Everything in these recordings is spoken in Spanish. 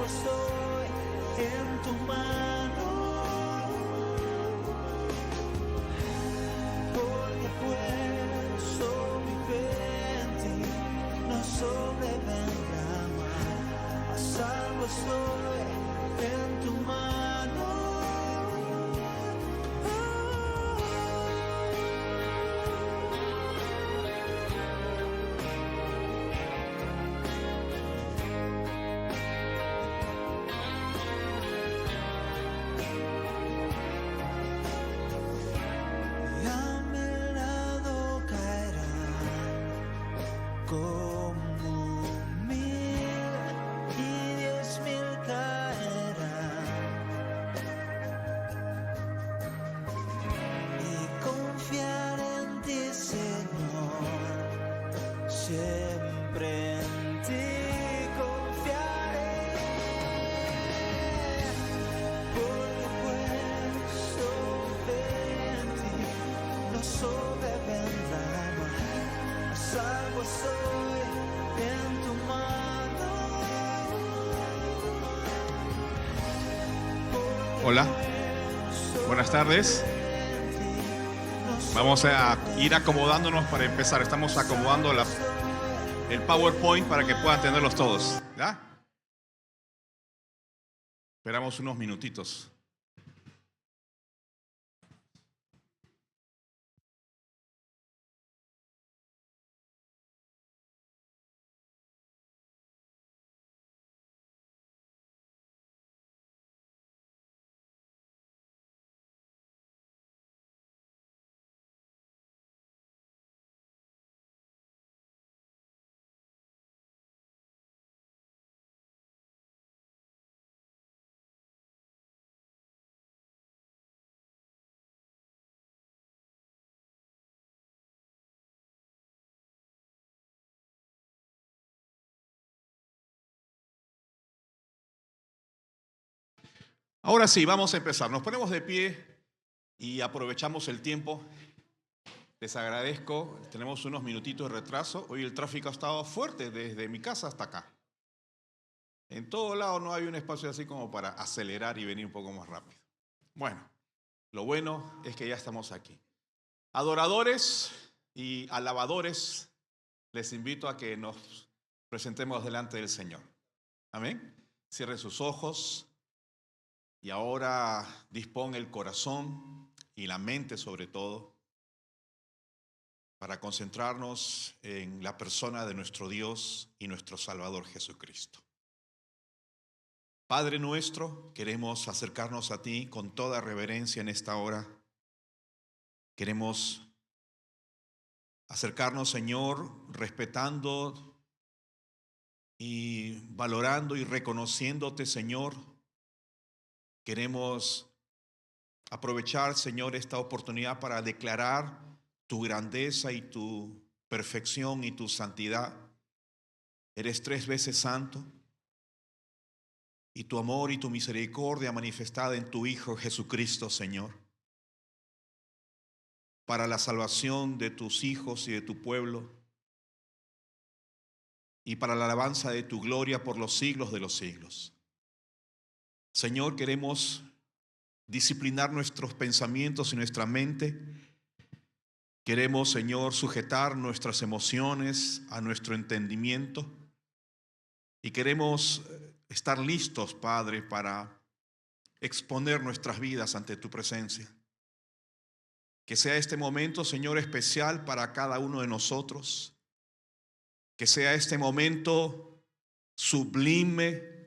estoy en tu mano, porque puesto mi fe en ti, no sobrevendrá mal. A salvo estoy en tu mano. Siempre en ti confiaré, porque puesto fe en ti, no sobrevendrá mal. A salvo estoy en tu mano. Hola, buenas tardes. Vamos a ir acomodándonos para empezar. Estamos acomodando el PowerPoint para que puedan tenerlos todos, ¿ya? Esperamos unos minutitos. Ahora sí, vamos a empezar. Nos ponemos de pie y aprovechamos el tiempo. Les agradezco. Tenemos unos minutitos de retraso. Hoy el tráfico ha estado fuerte desde mi casa hasta acá. En todo lado no hay un espacio así como para acelerar y venir un poco más rápido. Bueno, lo bueno es que ya estamos aquí. Adoradores y alabadores, les invito a que nos presentemos delante del Señor. Amén. Cierren sus ojos. Y ahora dispón el corazón y la mente sobre todo para concentrarnos en la persona de nuestro Dios y nuestro Salvador Jesucristo. Padre nuestro, queremos acercarnos a ti con toda reverencia en esta hora. Queremos acercarnos, Señor, respetando y valorando y reconociéndote, Señor. Queremos aprovechar, Señor, esta oportunidad para declarar tu grandeza y tu perfección y tu santidad. Eres 3 veces santo y tu amor y tu misericordia manifestada en tu Hijo Jesucristo, Señor, para la salvación de tus hijos y de tu pueblo y para la alabanza de tu gloria por los siglos de los siglos. Señor, queremos disciplinar nuestros pensamientos y nuestra mente. Queremos, Señor, sujetar nuestras emociones a nuestro entendimiento y queremos estar listos, Padre, para exponer nuestras vidas ante tu presencia. Que sea este momento, Señor, especial para cada uno de nosotros. Que sea este momento sublime,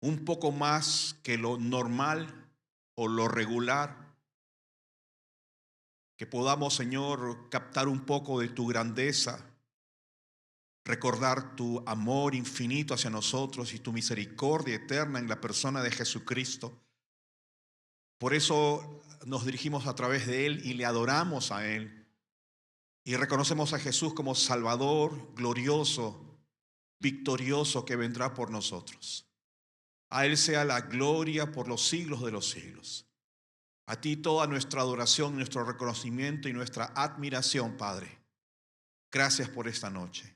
un poco más que lo normal o lo regular. Que podamos, Señor, captar un poco de tu grandeza, recordar tu amor infinito hacia nosotros y tu misericordia eterna en la persona de Jesucristo. Por eso nos dirigimos a través de Él y le adoramos a Él. Y reconocemos a Jesús como Salvador, glorioso, victorioso, que vendrá por nosotros. A Él sea la gloria por los siglos de los siglos. A ti toda nuestra adoración, nuestro reconocimiento y nuestra admiración, Padre. Gracias por esta noche,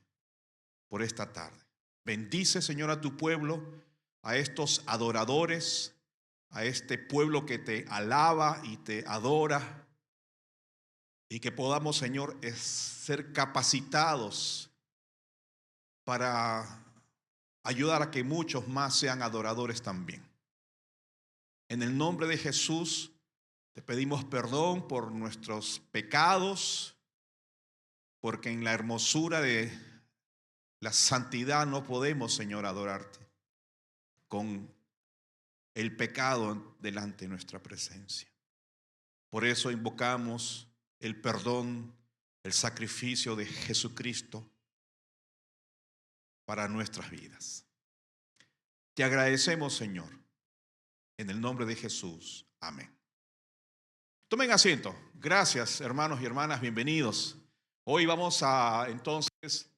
por esta tarde. Bendice, Señor, a tu pueblo, a estos adoradores, a este pueblo que te alaba y te adora, y que podamos, Señor, ser capacitados para ayudar a que muchos más sean adoradores también. En el nombre de Jesús te pedimos perdón por nuestros pecados, porque en la hermosura de la santidad no podemos, Señor, adorarte con el pecado delante de nuestra presencia. Por eso invocamos el perdón, el sacrificio de Jesucristo para nuestras vidas. Te agradecemos, Señor, en el nombre de Jesús. Amén. Tomen asiento. Gracias, hermanos y hermanas, bienvenidos. Hoy vamos entonces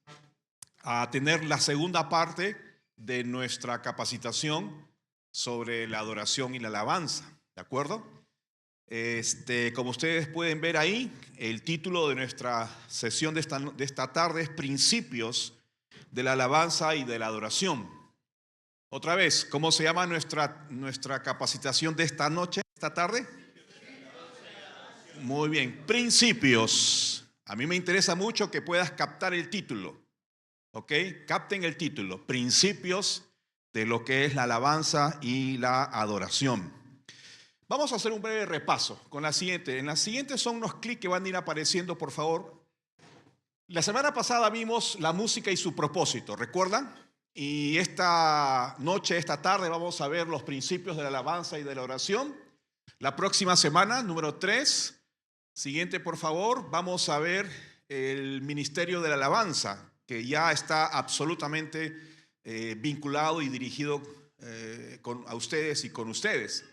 a tener la segunda parte de nuestra capacitación sobre la adoración y la alabanza, ¿de acuerdo? Como ustedes pueden ver ahí, el título de nuestra sesión de esta tarde es Principios de la alabanza y de la adoración. Otra vez, ¿cómo se llama nuestra capacitación de esta noche, esta tarde? Muy bien, principios. A mí me interesa mucho que puedas captar el título, ¿ok? Capten el título, principios de lo que es la alabanza y la adoración. Vamos a hacer un breve repaso con la siguiente. En la siguiente son unos clics que van a ir apareciendo, por favor. La semana pasada vimos la música y su propósito, ¿recuerdan? Y esta noche, esta tarde, vamos a ver los principios de la alabanza y de la oración. La próxima semana, número 3, siguiente por favor, vamos a ver el ministerio de la alabanza, que ya está absolutamente vinculado y dirigido a ustedes y con ustedes.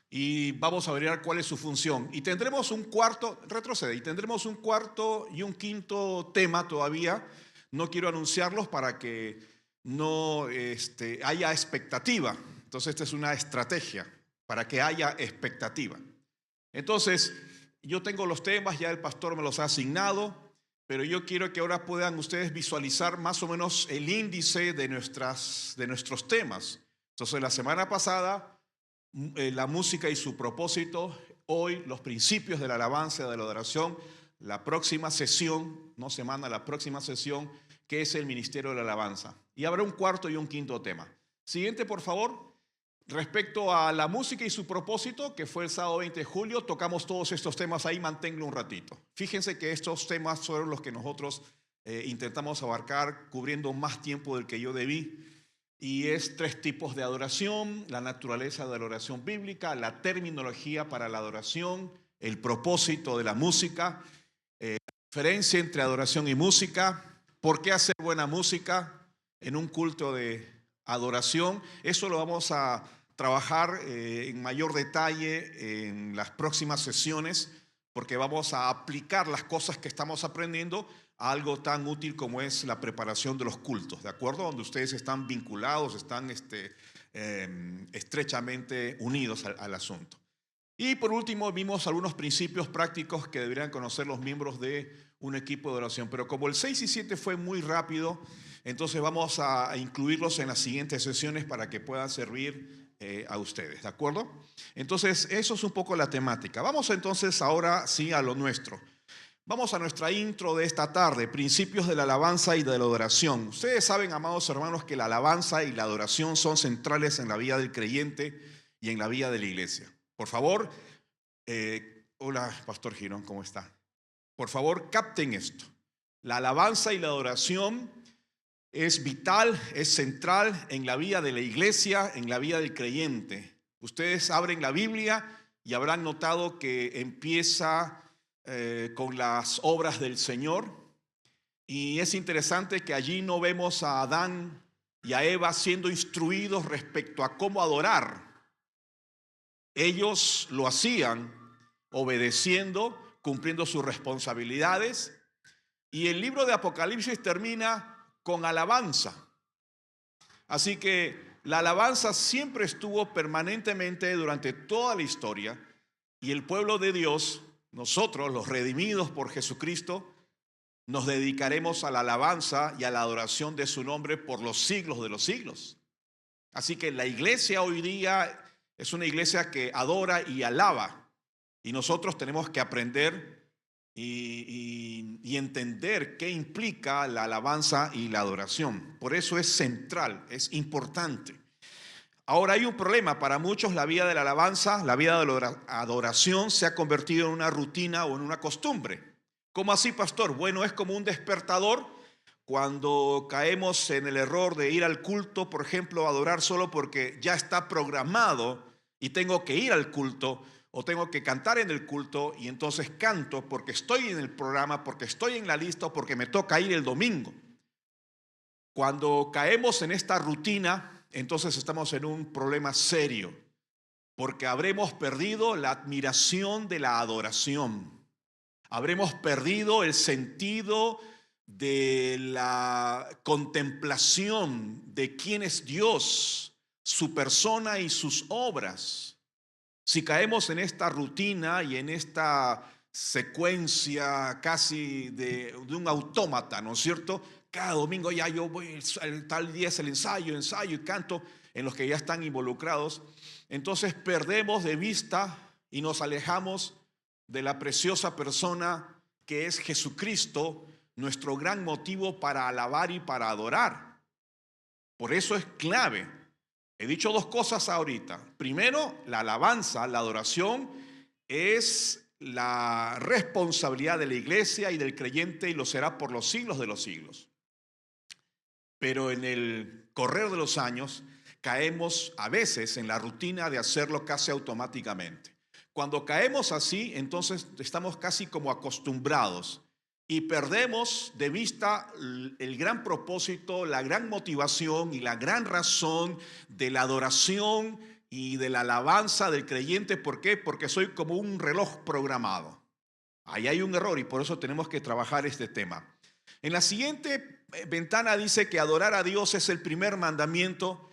Y vamos a ver cuál es su función. Y tendremos un cuarto, retrocede, y tendremos un cuarto y un quinto tema todavía. No quiero anunciarlos para que no haya expectativa. Entonces esta es una estrategia para que haya expectativa. Entonces yo tengo los temas, ya el pastor me los ha asignado, pero yo quiero que ahora puedan ustedes visualizar más o menos el índice de nuestros temas. Entonces la semana pasada la música y su propósito, hoy los principios de la alabanza y de la adoración, la próxima sesión, no semana, la próxima sesión, que es el ministerio de la alabanza. Y habrá un cuarto y un quinto tema. Siguiente, por favor. Respecto a la música y su propósito, que fue el sábado 20 de julio, tocamos todos estos temas ahí, manténlo un ratito. Fíjense que estos temas fueron los que nosotros intentamos abarcar, cubriendo más tiempo del que yo debí. Y es 3 tipos de adoración, la naturaleza de la adoración bíblica, la terminología para la adoración, el propósito de la música, la diferencia entre adoración y música, por qué hacer buena música en un culto de adoración. Eso lo vamos a trabajar en mayor detalle en las próximas sesiones, porque vamos a aplicar las cosas que estamos aprendiendo a algo tan útil como es la preparación de los cultos, ¿de acuerdo? Donde ustedes están vinculados, están estrechamente unidos al asunto. Y por último vimos algunos principios prácticos que deberían conocer los miembros de un equipo de oración. Pero como el 6 y 7 fue muy rápido, entonces vamos a incluirlos en las siguientes sesiones para que puedan servir a ustedes, ¿de acuerdo? Entonces eso es un poco la temática. Vamos entonces ahora sí a lo nuestro. Vamos a nuestra intro de esta tarde, principios de la alabanza y de la adoración. Ustedes saben, amados hermanos, que la alabanza y la adoración son centrales en la vida del creyente y en la vida de la iglesia. Por favor, hola, Pastor Girón, ¿cómo está? Por favor, capten esto. La alabanza y la adoración es vital, es central en la vida de la iglesia, en la vida del creyente. Ustedes abren la Biblia y habrán notado que empieza con las obras del Señor, y es interesante que allí no vemos a Adán y a Eva siendo instruidos respecto a cómo adorar. Ellos lo hacían obedeciendo, cumpliendo sus responsabilidades, y el libro de Apocalipsis termina con alabanza. Así que la alabanza siempre estuvo permanentemente durante toda la historia, y el pueblo de Dios, nosotros, los redimidos por Jesucristo, nos dedicaremos a la alabanza y a la adoración de su nombre por los siglos de los siglos. Así que la iglesia hoy día es una iglesia que adora y alaba. Y nosotros tenemos que aprender y entender qué implica la alabanza y la adoración. Por eso es central, es importante. Ahora hay un problema. Para muchos la vida de la alabanza, la vida de la adoración se ha convertido en una rutina o en una costumbre. ¿Cómo así, pastor? Bueno, es como un despertador. Cuando caemos en el error de ir al culto, por ejemplo, a adorar solo porque ya está programado y tengo que ir al culto o tengo que cantar en el culto, y entonces canto porque estoy en el programa, porque estoy en la lista o porque me toca ir el domingo. Cuando caemos en esta rutina, entonces estamos en un problema serio, porque habremos perdido la admiración de la adoración. Habremos perdido el sentido de la contemplación de quién es Dios, su persona y sus obras. Si caemos en esta rutina y en esta secuencia casi de un autómata, ¿no es cierto? Cada domingo ya yo voy, tal día es el ensayo y canto en los que ya están involucrados. Entonces perdemos de vista y nos alejamos de la preciosa persona que es Jesucristo, nuestro gran motivo para alabar y para adorar. Por eso es clave. He dicho dos cosas ahorita. Primero, la alabanza, la adoración es la responsabilidad de la iglesia y del creyente, y lo será por los siglos de los siglos. Pero en el correr de los años caemos a veces en la rutina de hacerlo casi automáticamente. Cuando caemos así, entonces estamos casi como acostumbrados y perdemos de vista el gran propósito, la gran motivación y la gran razón de la adoración y de la alabanza del creyente. ¿Por qué? Porque soy como un reloj programado. Ahí hay un error y por eso tenemos que trabajar este tema. En la siguiente ventana dice que adorar a Dios es el primer mandamiento,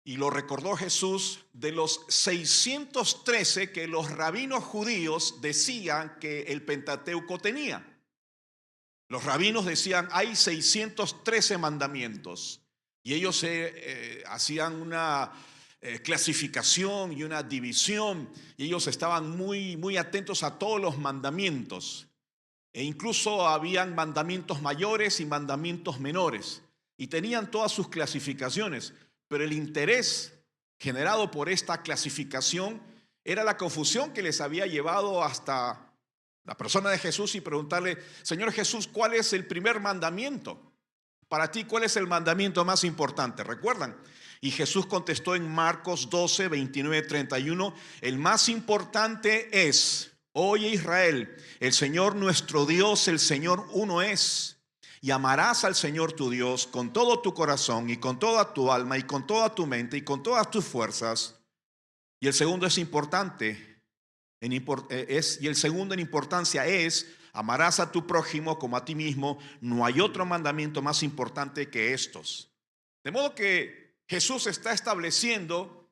y lo recordó Jesús, de los 613 que los rabinos judíos decían que el Pentateuco tenía. Los rabinos decían, hay 613 mandamientos, y ellos hacían una clasificación y una división, y ellos estaban muy atentos a todos los mandamientos. E incluso habían mandamientos mayores y mandamientos menores, y tenían todas sus clasificaciones, pero el interés generado por esta clasificación era la confusión que les había llevado hasta la persona de Jesús y preguntarle, Señor Jesús, ¿cuál es el primer mandamiento? Para ti, ¿cuál es el mandamiento más importante? ¿Recuerdan? Y Jesús contestó en Marcos 12, 29, 31, el más importante es: oye Israel, el Señor nuestro Dios, el Señor uno es, y amarás al Señor tu Dios con todo tu corazón y con toda tu alma y con toda tu mente y con todas tus fuerzas. Y el segundo es importante, y el segundo en importancia es: amarás a tu prójimo como a ti mismo. No hay otro mandamiento más importante que estos. De modo que Jesús está estableciendo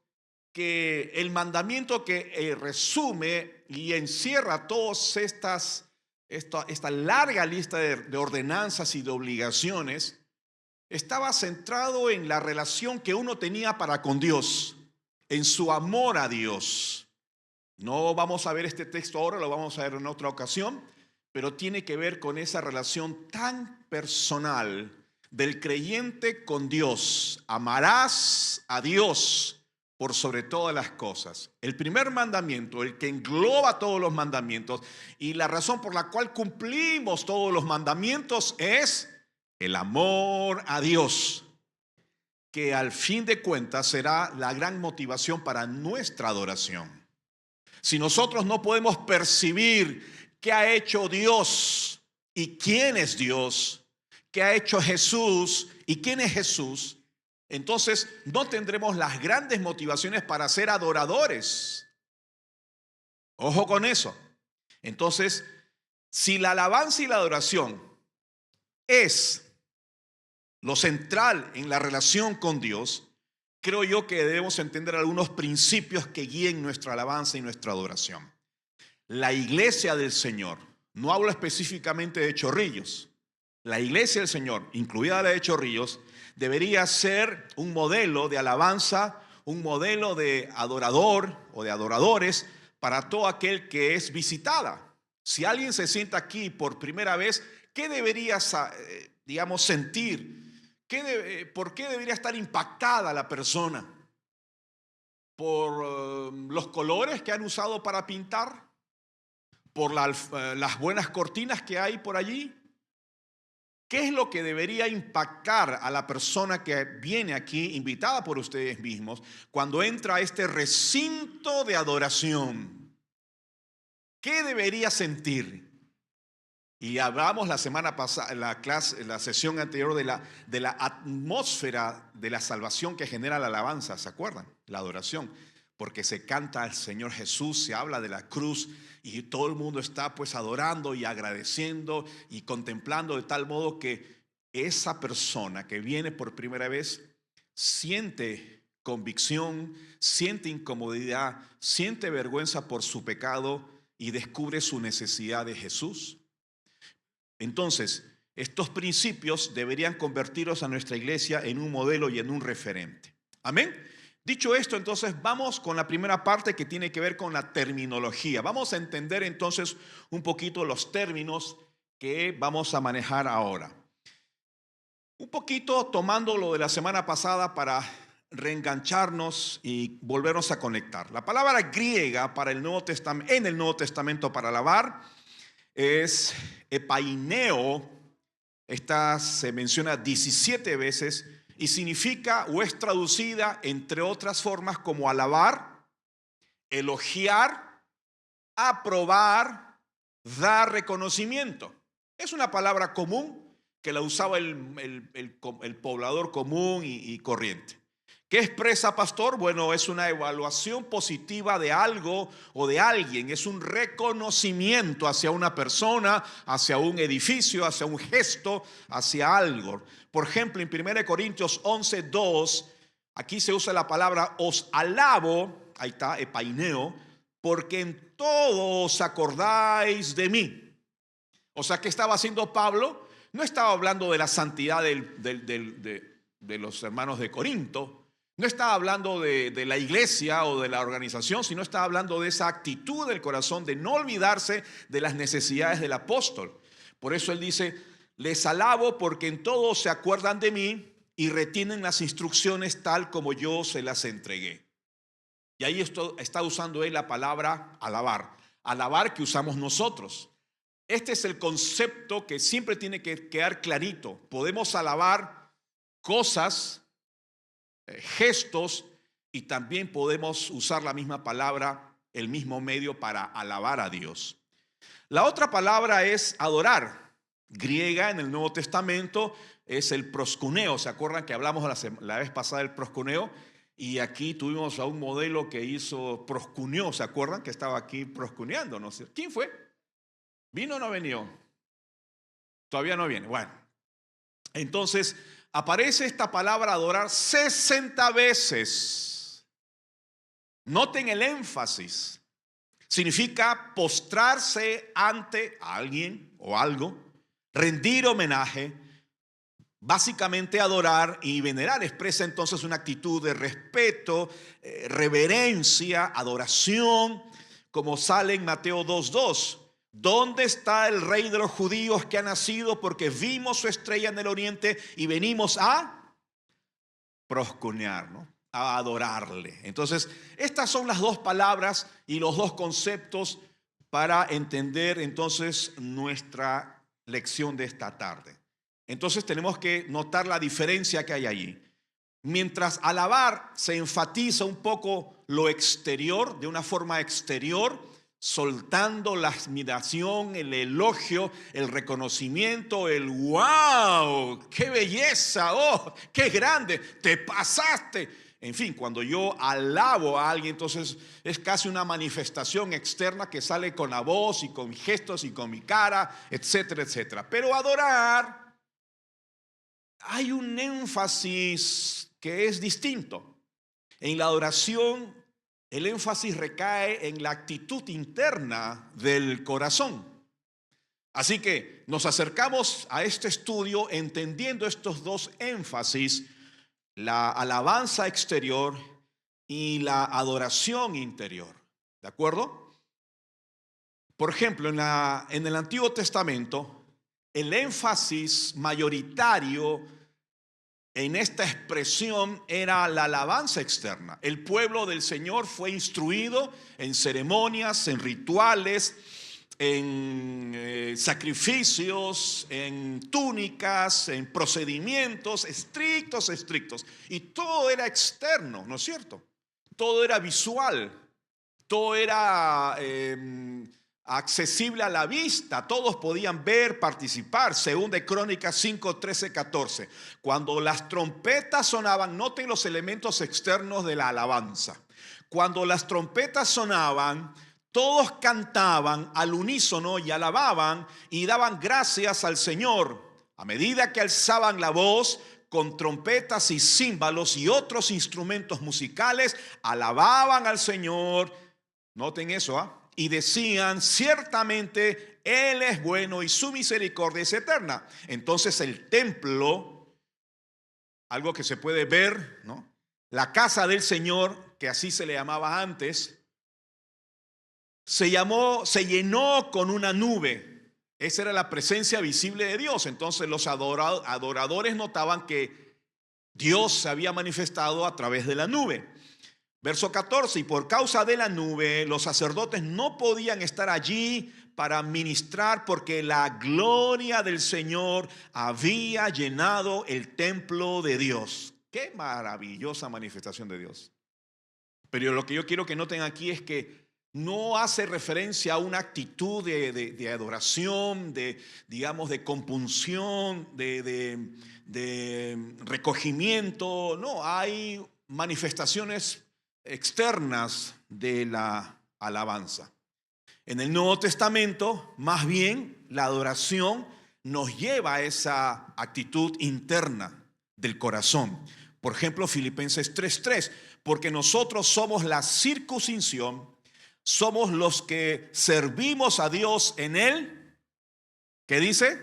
que el mandamiento que resume y encierra todas esta larga lista de ordenanzas y de obligaciones estaba centrado en la relación que uno tenía para con Dios, en su amor a Dios. No vamos a ver este texto ahora, lo vamos a ver en otra ocasión, pero tiene que ver con esa relación tan personal del creyente con Dios. Amarás a Dios por sobre todas las cosas. El primer mandamiento, el que engloba todos los mandamientos, y la razón por la cual cumplimos todos los mandamientos, es el amor a Dios, que al fin de cuentas será la gran motivación para nuestra adoración. Si nosotros no podemos percibir qué ha hecho Dios y quién es Dios, qué ha hecho Jesús y quién es Jesús, entonces no tendremos las grandes motivaciones para ser adoradores. Ojo con eso. Entonces, si la alabanza y la adoración es lo central en la relación con Dios, creo yo que debemos entender algunos principios que guíen nuestra alabanza y nuestra adoración. La iglesia del Señor, no hablo específicamente de Chorrillos, la iglesia del Señor, incluida la de Chorrillos, debería ser un modelo de alabanza, un modelo de adorador o de adoradores para todo aquel que es visitada. Si alguien se sienta aquí por primera vez, ¿qué debería, digamos, sentir? ¿Por qué debería estar impactada la persona? ¿Por los colores que han usado para pintar? ¿Por las buenas cortinas que hay por allí? ¿Qué es lo que debería impactar a la persona que viene aquí, invitada por ustedes mismos, cuando entra a este recinto de adoración? ¿Qué debería sentir? Y hablamos la semana pasada, en la sesión anterior, de la atmósfera de la salvación que genera la alabanza, ¿se acuerdan? La adoración, porque se canta al Señor Jesús, se habla de la cruz y todo el mundo está pues adorando y agradeciendo y contemplando, de tal modo que esa persona que viene por primera vez siente convicción, siente incomodidad, siente vergüenza por su pecado y descubre su necesidad de Jesús. Entonces, estos principios deberían convertirlos a nuestra iglesia en un modelo y en un referente. Amén. Dicho esto, entonces vamos con la primera parte que tiene que ver con la terminología. Vamos a entender entonces un poquito los términos que vamos a manejar ahora. Un poquito tomando lo de la semana pasada para reengancharnos y volvernos a conectar. La palabra griega para el Nuevo Testamento, en el Nuevo Testamento para alabar es epaineo. Esta se menciona 17 veces y significa o es traducida entre otras formas como alabar, elogiar, aprobar, dar reconocimiento. Es una palabra común que la usaba el poblador común y corriente. ¿Qué expresa, pastor? Bueno, es una evaluación positiva de algo o de alguien. Es un reconocimiento hacia una persona, hacia un edificio, hacia un gesto, hacia algo. Por ejemplo, en 1 Corintios 11:2, aquí se usa la palabra os alabo, ahí está, epaineo, porque en todo os acordáis de mí. O sea, ¿qué estaba haciendo Pablo? No estaba hablando de la santidad de los hermanos de Corinto. No estaba hablando de la iglesia o de la organización, sino estaba hablando de esa actitud del corazón de no olvidarse de las necesidades del apóstol. Por eso él dice, les alabo porque en todo se acuerdan de mí y retienen las instrucciones tal como yo se las entregué. Y ahí está usando él la palabra alabar. Alabar que usamos nosotros. Este es el concepto que siempre tiene que quedar clarito. Podemos alabar cosas, gestos, y también podemos usar la misma palabra, el mismo medio para alabar a Dios. La otra palabra es adorar. Griega en el Nuevo Testamento es el proskuneo. ¿Se acuerdan que hablamos la vez pasada del proskuneo? Y aquí tuvimos a un modelo que hizo proskuneo. ¿Se acuerdan que estaba aquí proscuneando? ¿No? ¿Quién fue? ¿Vino o no venió? Todavía no viene. Bueno, entonces aparece esta palabra adorar 60 veces. Noten el énfasis. Significa postrarse ante alguien o algo, rendir homenaje, básicamente adorar y venerar. Expresa entonces una actitud de respeto, reverencia, adoración, como sale en Mateo 2:2. ¿Dónde está el rey de los judíos que ha nacido? Porque vimos su estrella en el oriente y venimos a proscunear, ¿no? A adorarle. Entonces, estas son las dos palabras y los dos conceptos para entender entonces nuestra lección de esta tarde. Entonces tenemos que notar la diferencia que hay allí. Mientras alabar se enfatiza un poco lo exterior, de una forma exterior, soltando la admiración, el elogio, el reconocimiento, el wow, qué belleza, oh, qué grande, te pasaste. En fin, cuando yo alabo a alguien, entonces es casi una manifestación externa que sale con la voz y con gestos y con mi cara, etcétera, etcétera. Pero adorar, hay un énfasis que es distinto. En la adoración, el énfasis recae en la actitud interna del corazón. Así que nos acercamos a este estudio entendiendo estos dos énfasis, la alabanza exterior y la adoración interior. ¿De acuerdo? Por ejemplo, en el Antiguo Testamento, el énfasis mayoritario en esta expresión era la alabanza externa. El pueblo del Señor fue instruido en ceremonias, en rituales, en sacrificios, en túnicas, en procedimientos estrictos. Y todo era externo, ¿no es cierto? Todo era visual, todo era accesible a la vista, todos podían ver, participar. Según de Crónicas 5, 13, 14. Cuando las trompetas sonaban, noten los elementos externos de la alabanza. Cuando las trompetas sonaban, todos cantaban al unísono y alababan y daban gracias al Señor. A medida que alzaban la voz con trompetas y címbalos y otros instrumentos musicales, alababan al Señor. Noten eso, y decían: ciertamente Él es bueno y su misericordia es eterna. Entonces el templo, algo que se puede ver, ¿no? La casa del Señor, que así se le llamaba antes, se llenó con una nube. Esa era la presencia visible de Dios. Entonces los adoradores notaban que Dios se había manifestado a través de la nube. Verso 14, y por causa de la nube, los sacerdotes no podían estar allí para ministrar porque la gloria del Señor había llenado el templo de Dios. Qué maravillosa manifestación de Dios. Pero lo que yo quiero que noten aquí es que no hace referencia a una actitud de adoración, digamos, de compunción, de recogimiento. No, hay manifestaciones externas de la alabanza. En el Nuevo Testamento, más bien, la adoración nos lleva a esa actitud interna del corazón. Por ejemplo, Filipenses 3:3, porque nosotros somos la circuncisión, somos los que servimos a Dios en Él. ¿Qué dice?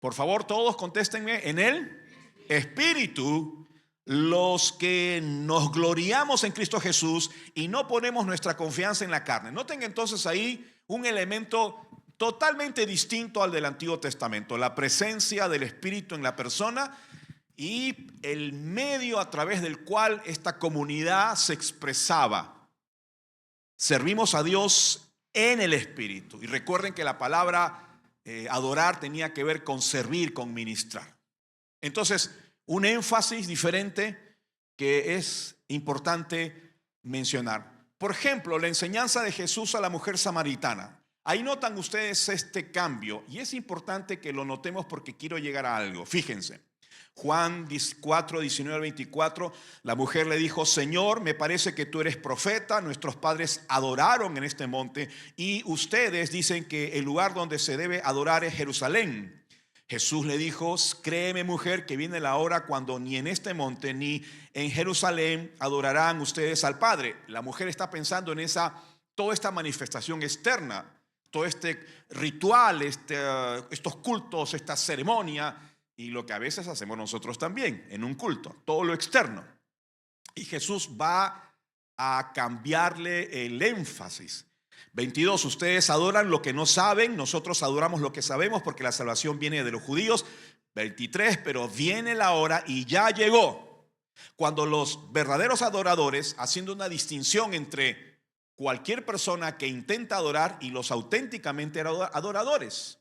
Por favor, todos contéstenme. En el Espíritu, los que nos gloriamos en Cristo Jesús y no ponemos nuestra confianza en la carne. Noten entonces ahí un elemento totalmente distinto al del Antiguo Testamento: la presencia del Espíritu en la persona y el medio a través del cual esta comunidad se expresaba. Servimos a Dios en el Espíritu. Y recuerden que la palabra adorar tenía que ver con servir, con ministrar. Entonces, un énfasis diferente que es importante mencionar. Por ejemplo, la enseñanza de Jesús a la mujer samaritana. Ahí notan ustedes este cambio y es importante que lo notemos porque quiero llegar a algo. Fíjense. Juan 4, 19 al 24, la mujer le dijo: Señor, me parece que tú eres profeta. Nuestros padres adoraron en este monte y ustedes dicen que el lugar donde se debe adorar es Jerusalén. Jesús le dijo: créeme, mujer, que viene la hora cuando ni en este monte ni en Jerusalén adorarán ustedes al Padre. La mujer está pensando en toda esta manifestación externa, todo este ritual, estos cultos, esta ceremonia. Y lo que a veces hacemos nosotros también en un culto, todo lo externo. Y Jesús va a cambiarle el énfasis. 22, ustedes adoran lo que no saben, nosotros adoramos lo que sabemos porque la salvación viene de los judíos. 23, pero viene la hora y ya llegó, cuando los verdaderos adoradores, haciendo una distinción entre cualquier persona que intenta adorar y los auténticamente adoradores.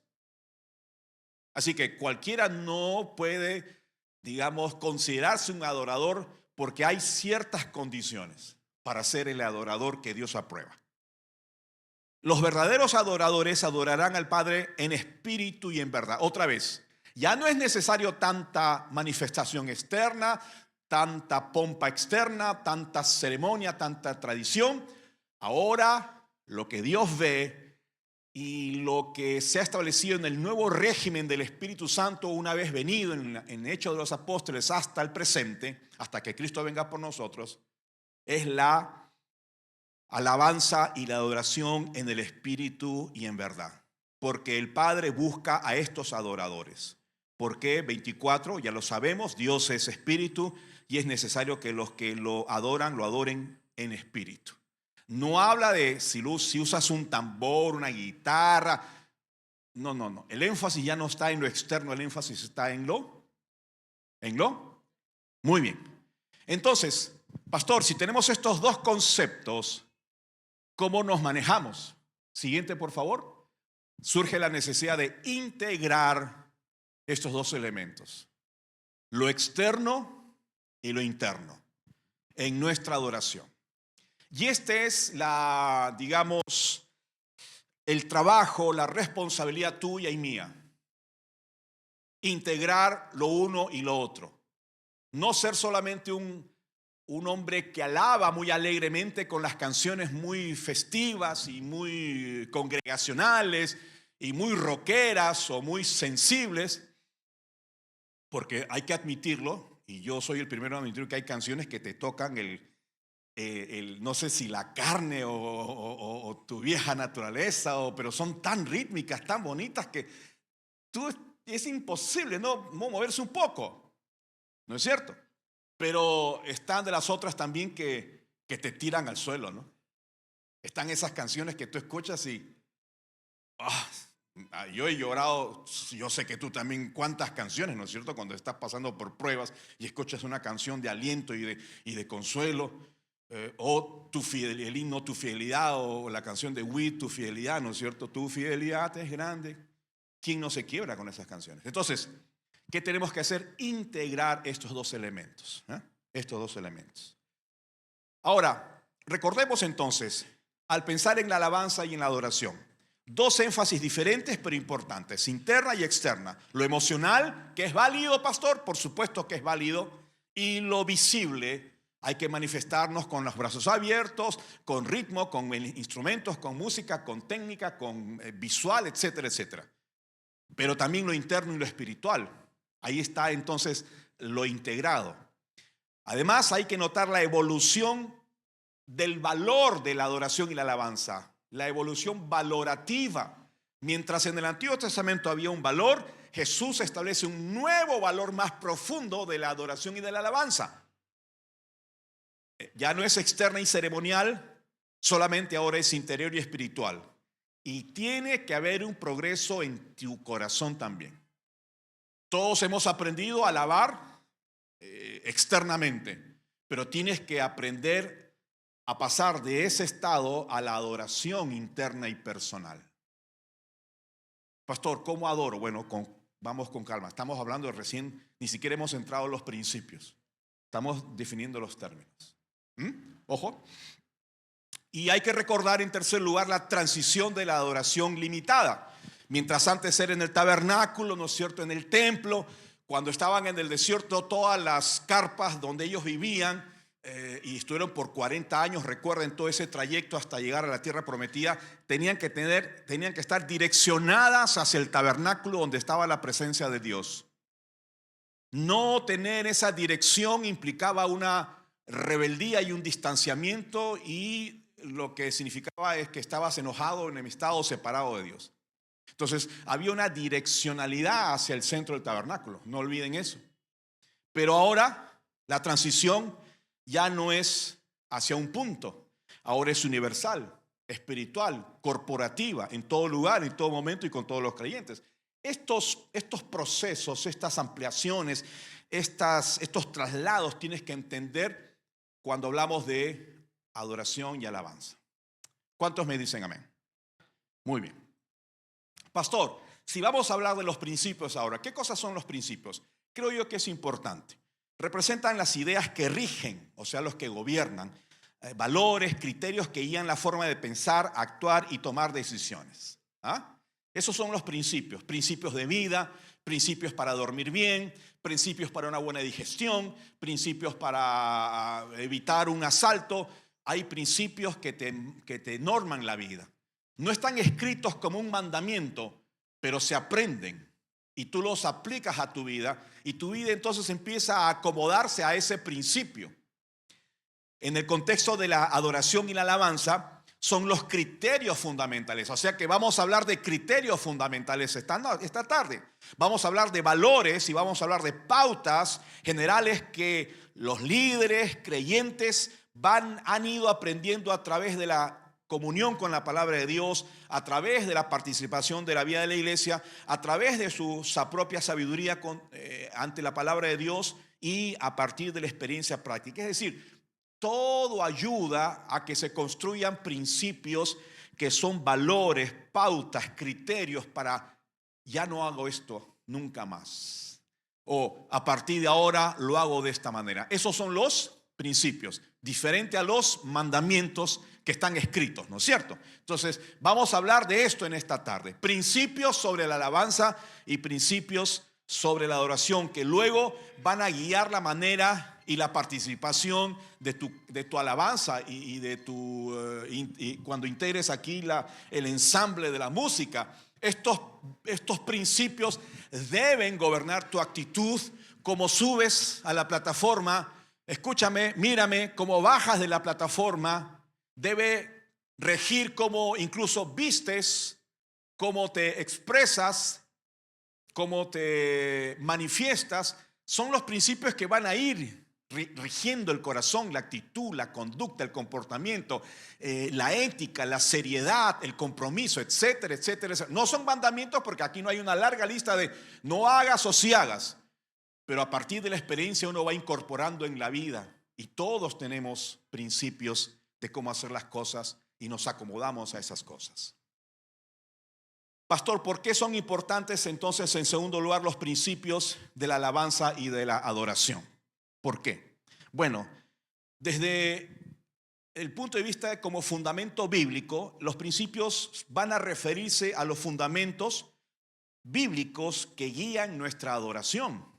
Así que cualquiera no puede, digamos, considerarse un adorador porque hay ciertas condiciones para ser el adorador que Dios aprueba. Los verdaderos adoradores adorarán al Padre en espíritu y en verdad. Otra vez, ya no es necesario tanta manifestación externa, tanta pompa externa, tanta ceremonia, tanta tradición. Ahora lo que Dios ve y lo que se ha establecido en el nuevo régimen del Espíritu Santo, una vez venido en Hechos de los Apóstoles hasta el presente, hasta que Cristo venga por nosotros, es la alabanza y la adoración en el Espíritu y en verdad. porque el Padre busca a estos adoradores. ¿Por qué? 24, ya lo sabemos, Dios es espíritu y es necesario que los que lo adoren en espíritu. No habla de si usas un tambor, una guitarra. No. El énfasis ya no está en lo externo, el énfasis está en lo. Muy bien. Entonces, pastor, si tenemos estos dos conceptos, ¿cómo nos manejamos? Siguiente, por favor. Surge la necesidad de integrar estos dos elementos, lo externo y lo interno, en nuestra adoración. Y este es el trabajo, la responsabilidad tuya y mía. Integrar lo uno y lo otro. No ser solamente un hombre que alaba muy alegremente con las canciones muy festivas y muy congregacionales y muy rockeras o muy sensibles, porque hay que admitirlo, y yo soy el primero a admitir que hay canciones que te tocan no sé si la carne o tu vieja naturaleza, pero son tan rítmicas, tan bonitas que es imposible no moverse un poco, ¿no es cierto? Pero están de las otras también que te tiran al suelo, ¿no? Están esas canciones que tú escuchas y yo he llorado, yo sé que tú también, cuántas canciones, ¿no es cierto? Cuando estás pasando por pruebas y escuchas una canción de aliento y de consuelo, o el himno Tu Fidelidad, o la canción de Wii, Tu Fidelidad, ¿no es cierto? Tu fidelidad es grande. ¿Quién no se quiebra con esas canciones? Entonces, ¿qué tenemos que hacer? Integrar estos dos elementos. Estos dos elementos. Ahora, recordemos entonces, al pensar en la alabanza y en la adoración, dos énfasis diferentes pero importantes, interna y externa. Lo emocional, que es válido, pastor, por supuesto que es válido, y lo visible, hay que manifestarnos con los brazos abiertos, con ritmo, con instrumentos, con música, con técnica, con visual, etcétera, etcétera. Pero también lo interno y lo espiritual. Ahí está entonces lo integrado. Además, hay que notar la evolución del valor de la adoración y la alabanza, la evolución valorativa. Mientras en el Antiguo Testamento había un valor, Jesús establece un nuevo valor más profundo de la adoración y de la alabanza. Ya no es externa y ceremonial, solamente ahora es interior y espiritual. Y tiene que haber un progreso en tu corazón también. Todos hemos aprendido a alabar externamente, pero tienes que aprender a pasar de ese estado a la adoración interna y personal. Pastor, ¿cómo adoro? Bueno, vamos con calma. Estamos hablando de recién, ni siquiera hemos entrado en los principios. Estamos definiendo los términos. Ojo. Y hay que recordar en tercer lugar la transición de la adoración limitada. Mientras antes era en el tabernáculo, ¿no es cierto?, en el templo, cuando estaban en el desierto, todas las carpas donde ellos vivían, y estuvieron por 40 años, recuerden todo ese trayecto hasta llegar a la tierra prometida, tenían que estar direccionadas hacia el tabernáculo donde estaba la presencia de Dios. No tener esa dirección implicaba una rebeldía y un distanciamiento, y lo que significaba es que estabas enojado, enemistado, separado de Dios. Entonces había una direccionalidad hacia el centro del tabernáculo, no olviden eso. Pero ahora la transición ya no es hacia un punto, ahora es universal, espiritual, corporativa, en todo lugar, en todo momento y con todos los creyentes. Estos procesos, estas ampliaciones, estos traslados tienes que entender cuando hablamos de adoración y alabanza. ¿Cuántos me dicen amén? Muy bien. Pastor, si vamos a hablar de los principios ahora, ¿qué cosas son los principios? Creo yo que es importante. Representan las ideas que rigen, o sea, los que gobiernan, valores, criterios que guían la forma de pensar, actuar y tomar decisiones. Esos son los principios. Principios de vida, principios para dormir bien, principios para una buena digestión, principios para evitar un asalto. Hay principios que te norman la vida. No están escritos como un mandamiento, pero se aprenden y tú los aplicas a tu vida, y tu vida entonces empieza a acomodarse a ese principio. En el contexto de la adoración y la alabanza, son los criterios fundamentales. O sea que vamos a hablar de criterios fundamentales esta tarde. Vamos a hablar de valores y vamos a hablar de pautas generales que los líderes creyentes han ido aprendiendo a través de la comunión con la palabra de Dios, a través de la participación de la vida de la iglesia, a través de su propia sabiduría ante la palabra de Dios y a partir de la experiencia práctica. Es decir, todo ayuda a que se construyan principios que son valores, pautas, criterios para ya no hago esto nunca más. O a partir de ahora lo hago de esta manera. Esos son los principios, diferente a los mandamientos que están escritos, ¿no es cierto? Entonces, vamos a hablar de esto en esta tarde. Principios sobre la alabanza y principios sobre la adoración que luego van a guiar la manera y la participación de tu alabanza y de y cuando integres aquí el ensamble de la música. Estos principios deben gobernar tu actitud como subes a la plataforma. Escúchame, mírame, como bajas de la plataforma, debe regir cómo incluso vistes, cómo te expresas, cómo te manifiestas. Son los principios que van a ir rigiendo el corazón, la actitud, la conducta, el comportamiento, la ética, la seriedad, el compromiso, etcétera, etcétera, etcétera. No son mandamientos porque aquí no hay una larga lista de no hagas o sí hagas. Pero a partir de la experiencia uno va incorporando en la vida y todos tenemos principios de cómo hacer las cosas y nos acomodamos a esas cosas. Pastor, ¿por qué son importantes entonces en segundo lugar los principios de la alabanza y de la adoración? ¿Por qué? Bueno, desde el punto de vista como fundamento bíblico, los principios van a referirse a los fundamentos bíblicos que guían nuestra adoración.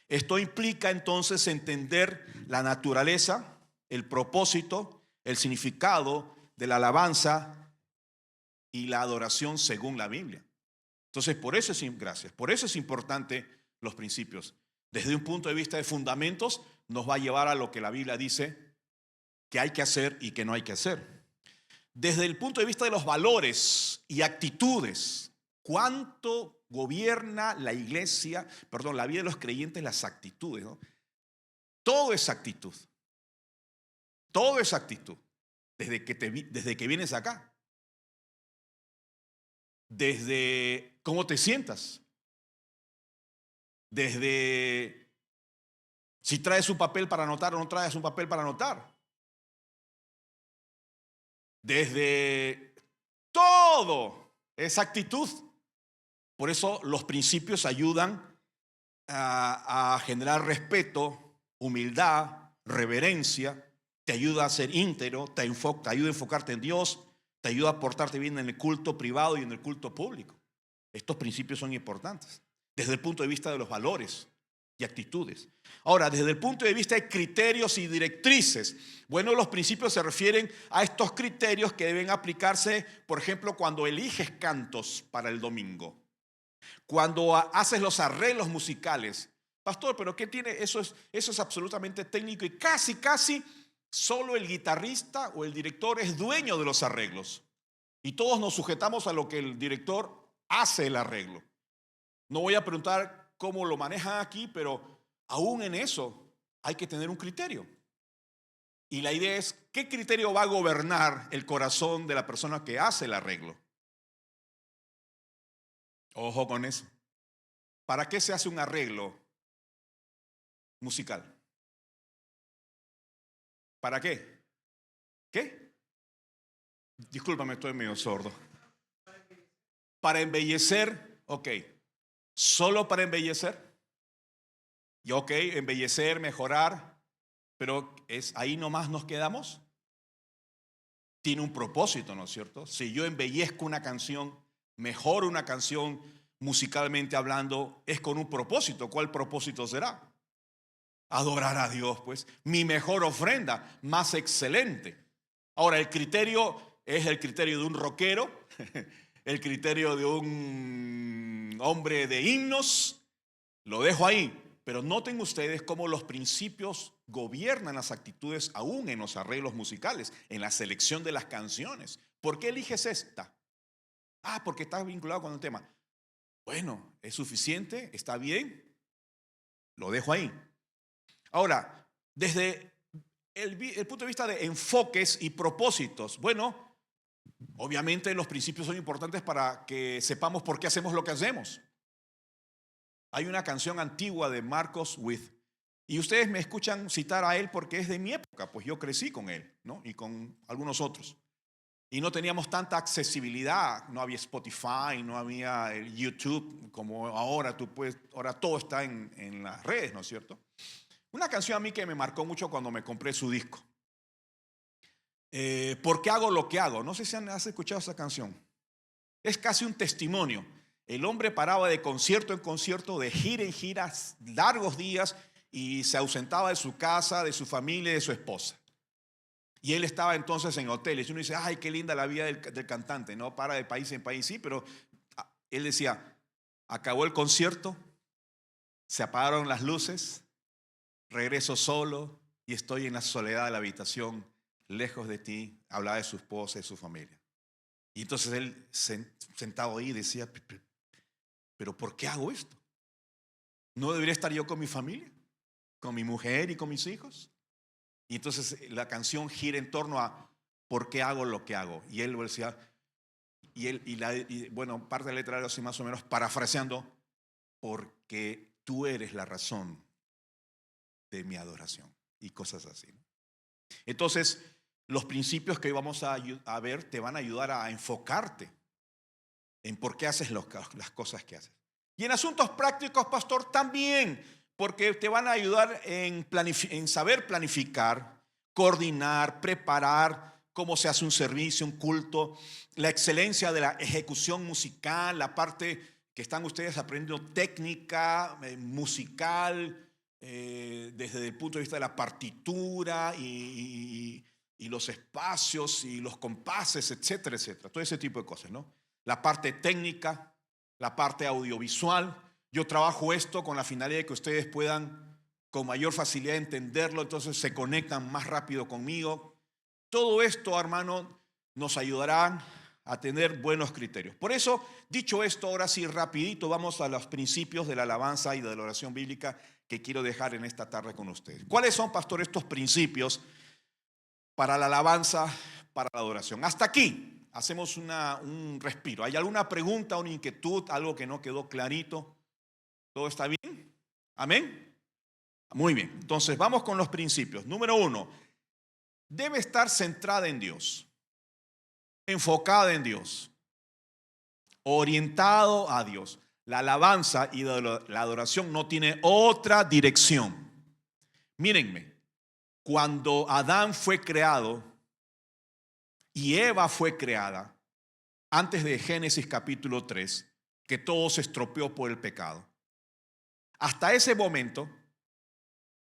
Esto implica entonces entender la naturaleza, el propósito, el significado de la alabanza y la adoración según la Biblia. Entonces, por eso es importante los principios. Desde un punto de vista de fundamentos, nos va a llevar a lo que la Biblia dice que hay que hacer y que no hay que hacer. Desde el punto de vista de los valores y actitudes, ¿cuánto gobierna la iglesia, la vida de los creyentes, las actitudes, ¿no? Todo es actitud. Todo es actitud. Desde que vienes acá. Desde cómo te sientas. Desde si traes un papel para anotar o no traes un papel para anotar. Desde todo es actitud. Por eso los principios ayudan a generar respeto, humildad, reverencia, te ayuda a ser íntegro, te ayuda a enfocarte en Dios, te ayuda a portarte bien en el culto privado y en el culto público. Estos principios son importantes desde el punto de vista de los valores y actitudes. Ahora, desde el punto de vista de criterios y directrices, bueno, los principios se refieren a estos criterios que deben aplicarse, por ejemplo, cuando eliges cantos para el domingo. Cuando haces los arreglos musicales. Pastor, ¿pero qué tiene? Eso es absolutamente técnico y casi solo el guitarrista o el director es dueño de los arreglos. Y todos nos sujetamos a lo que el director hace el arreglo. No voy a preguntar cómo lo manejan aquí, pero aún en eso hay que tener un criterio. Y la idea es, ¿qué criterio va a gobernar el corazón de la persona que hace el arreglo? Ojo con eso. ¿Para qué se hace un arreglo musical? ¿Para qué? ¿Qué? Discúlpame, estoy medio sordo. Para embellecer, ok. ¿Solo para embellecer? Y ok, embellecer, mejorar, pero ahí nomás nos quedamos. Tiene un propósito, ¿no es cierto? Si yo embellezco una canción, mejoro una canción musicalmente hablando, es con un propósito. ¿Cuál propósito será? Adorar a Dios, pues. Mi mejor ofrenda, más excelente. Ahora, el criterio es el criterio de un rockero, el criterio de un hombre de himnos. Lo dejo ahí. pero noten ustedes cómo los principios gobiernan las actitudes aún en los arreglos musicales, en la selección de las canciones. ¿Por qué eliges esta? Porque está vinculado con el tema. Bueno, ¿es suficiente? ¿Está bien? Lo dejo ahí. Ahora, desde el punto de vista de enfoques y propósitos, bueno, obviamente los principios son importantes para que sepamos por qué hacemos lo que hacemos. Hay una canción antigua de Marcos Witt, y ustedes me escuchan citar a él porque es de mi época, pues yo crecí con él, ¿no? Y con algunos otros. Y no teníamos tanta accesibilidad, no había Spotify, no había el YouTube como ahora. Ahora todo está en las redes, ¿no es cierto? Una canción a mí que me marcó mucho cuando me compré su disco. ¿Por qué hago lo que hago? No sé si has escuchado esa canción. Es casi un testimonio. El hombre paraba de concierto en concierto, de gira en gira, largos días, y se ausentaba de su casa, de su familia y de su esposa. Y él estaba entonces en hoteles. Y uno dice, ay, qué linda la vida del cantante, ¿no? Para de país en país, sí, pero él decía, acabó el concierto, se apagaron las luces, regreso solo y estoy en la soledad de la habitación, lejos de ti. Hablaba de su esposa y de su familia. Y entonces él sentado ahí decía, pero ¿por qué hago esto? ¿No debería estar yo con mi familia? ¿Con mi mujer y con mis hijos? Y entonces la canción gira en torno a ¿por qué hago lo que hago? Y él decía, bueno, parte de la letra era así más o menos parafraseando, porque tú eres la razón de mi adoración y cosas así, ¿no? Entonces, los principios que hoy vamos a ver te van a ayudar a enfocarte en por qué haces las cosas que haces. Y en asuntos prácticos, pastor, también, porque te van a ayudar en saber planificar, coordinar, preparar cómo se hace un servicio, un culto, la excelencia de la ejecución musical, la parte que están ustedes aprendiendo técnica, musical, desde el punto de vista de la partitura y los espacios y los compases, etcétera, etcétera. Todo ese tipo de cosas, ¿no? La parte técnica, la parte audiovisual. Yo trabajo esto con la finalidad de que ustedes puedan con mayor facilidad entenderlo, entonces se conectan más rápido conmigo. Todo esto, hermano, nos ayudará a tener buenos criterios. Por eso, dicho esto, ahora sí, rapidito, vamos a los principios de la alabanza y de la oración bíblica que quiero dejar en esta tarde con ustedes. ¿Cuáles son, pastor, estos principios para la alabanza, para la adoración? Hasta aquí hacemos un respiro. ¿Hay alguna pregunta, una inquietud, algo que no quedó clarito? ¿Todo está bien? ¿Amén? Muy bien. Entonces vamos con los principios. Número 1, debe estar centrada en Dios, enfocada en Dios, orientado a Dios. La alabanza y la adoración no tiene otra dirección. Mírenme, cuando Adán fue creado y Eva fue creada, antes de Génesis capítulo 3, que todo se estropeó por el pecado. Hasta ese momento,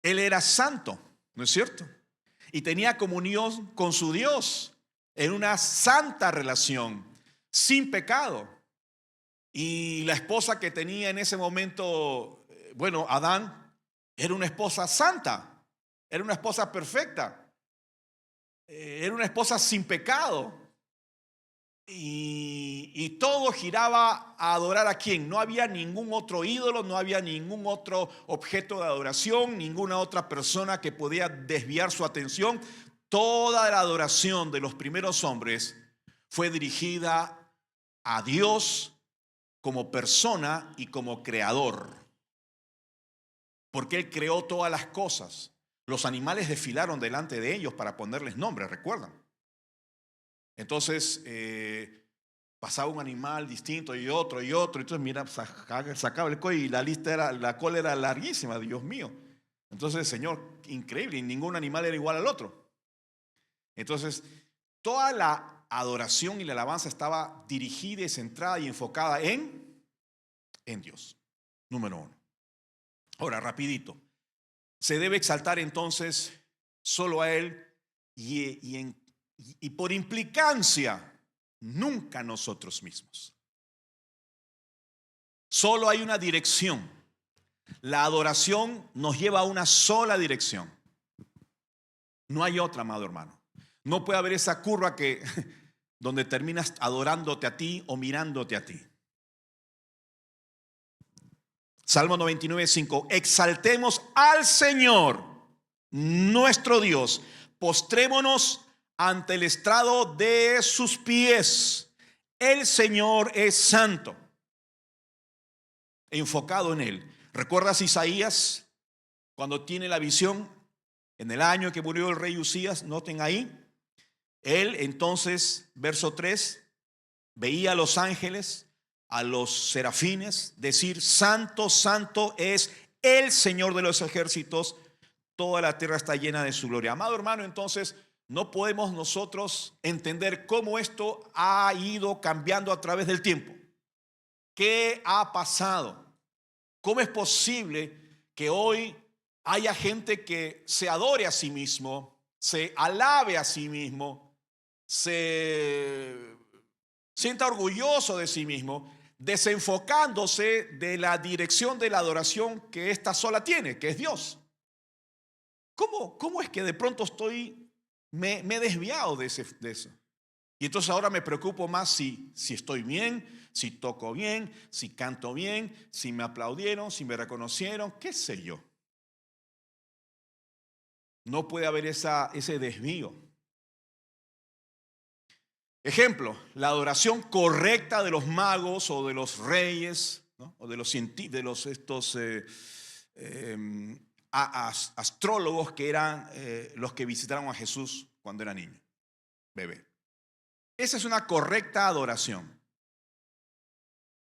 él era santo, ¿no es cierto? Y tenía comunión con su Dios en una santa relación, sin pecado. Y la esposa que tenía en ese momento, bueno, Adán, era una esposa santa, era una esposa perfecta, era una esposa sin pecado. Y todo giraba a adorar a quién. No había ningún otro ídolo, no había ningún otro objeto de adoración, ninguna otra persona que podía desviar su atención. Toda la adoración de los primeros hombres fue dirigida a Dios como persona y como creador, porque Él creó todas las cosas. Los animales desfilaron delante de ellos para ponerles nombre, ¿recuerdan? Entonces pasaba un animal distinto y otro, entonces mira, sacaba el cuello y la cola era larguísima, Dios mío. Entonces, Señor, increíble, y ningún animal era igual al otro. Entonces, toda la adoración y la alabanza estaba dirigida y centrada y enfocada en Dios. Número 1. Ahora, rapidito. Se debe exaltar entonces solo a Él y por implicancia, nunca nosotros mismos. Solo hay una dirección. La adoración nos lleva a una sola dirección. No hay otra, amado hermano. No puede haber esa curva que donde terminas adorándote a ti o mirándote a ti. Salmo 99:5. Exaltemos al Señor, nuestro Dios. Postrémonos ante el estrado de sus pies. El Señor es santo. Enfocado en Él. ¿Recuerdas Isaías cuando tiene la visión en el año que murió el rey Usías? Noten ahí. Él entonces, verso 3, veía a los ángeles, a los serafines, decir: santo, santo es el Señor de los ejércitos, toda la tierra está llena de su gloria. Amado hermano, entonces no podemos nosotros entender cómo esto ha ido cambiando a través del tiempo. ¿Qué ha pasado? ¿Cómo es posible que hoy haya gente que se adore a sí mismo, se alabe a sí mismo, se sienta orgulloso de sí mismo, desenfocándose de la dirección de la adoración que ésta sola tiene, que es Dios? ¿Cómo es que de pronto me he desviado de eso? Y entonces ahora me preocupo más si estoy bien, si toco bien, si canto bien, si me aplaudieron, si me reconocieron, qué sé yo. No puede haber ese desvío. Ejemplo, la adoración correcta de los magos o de los reyes, ¿no? O de los astrólogos que eran los que visitaron a Jesús cuando era niño, bebé. Esa es una correcta adoración.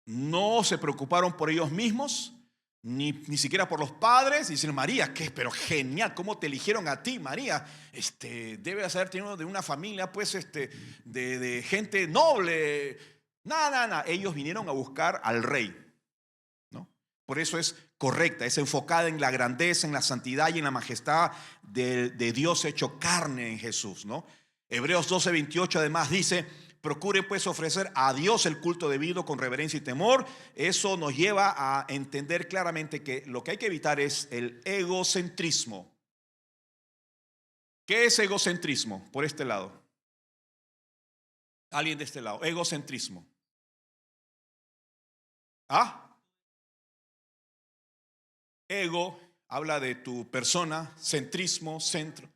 No se preocuparon por ellos mismos, ni siquiera por los padres. Dicen: María, ¿qué? Pero genial, ¿cómo te eligieron a ti, María? Debes haber tenido de una familia, pues, de gente noble. Nada. Ellos vinieron a buscar al rey, ¿no? Por eso es correcta, es enfocada en la grandeza, en la santidad y en la majestad de Dios hecho carne en Jesús, ¿no? Hebreos 12:28 además dice: procure pues ofrecer a Dios el culto debido con reverencia y temor. Eso nos lleva a entender claramente que lo que hay que evitar es el egocentrismo. ¿Qué es egocentrismo? Por este lado. Alguien de este lado. Egocentrismo. Ego habla de tu persona, centrismo, centro.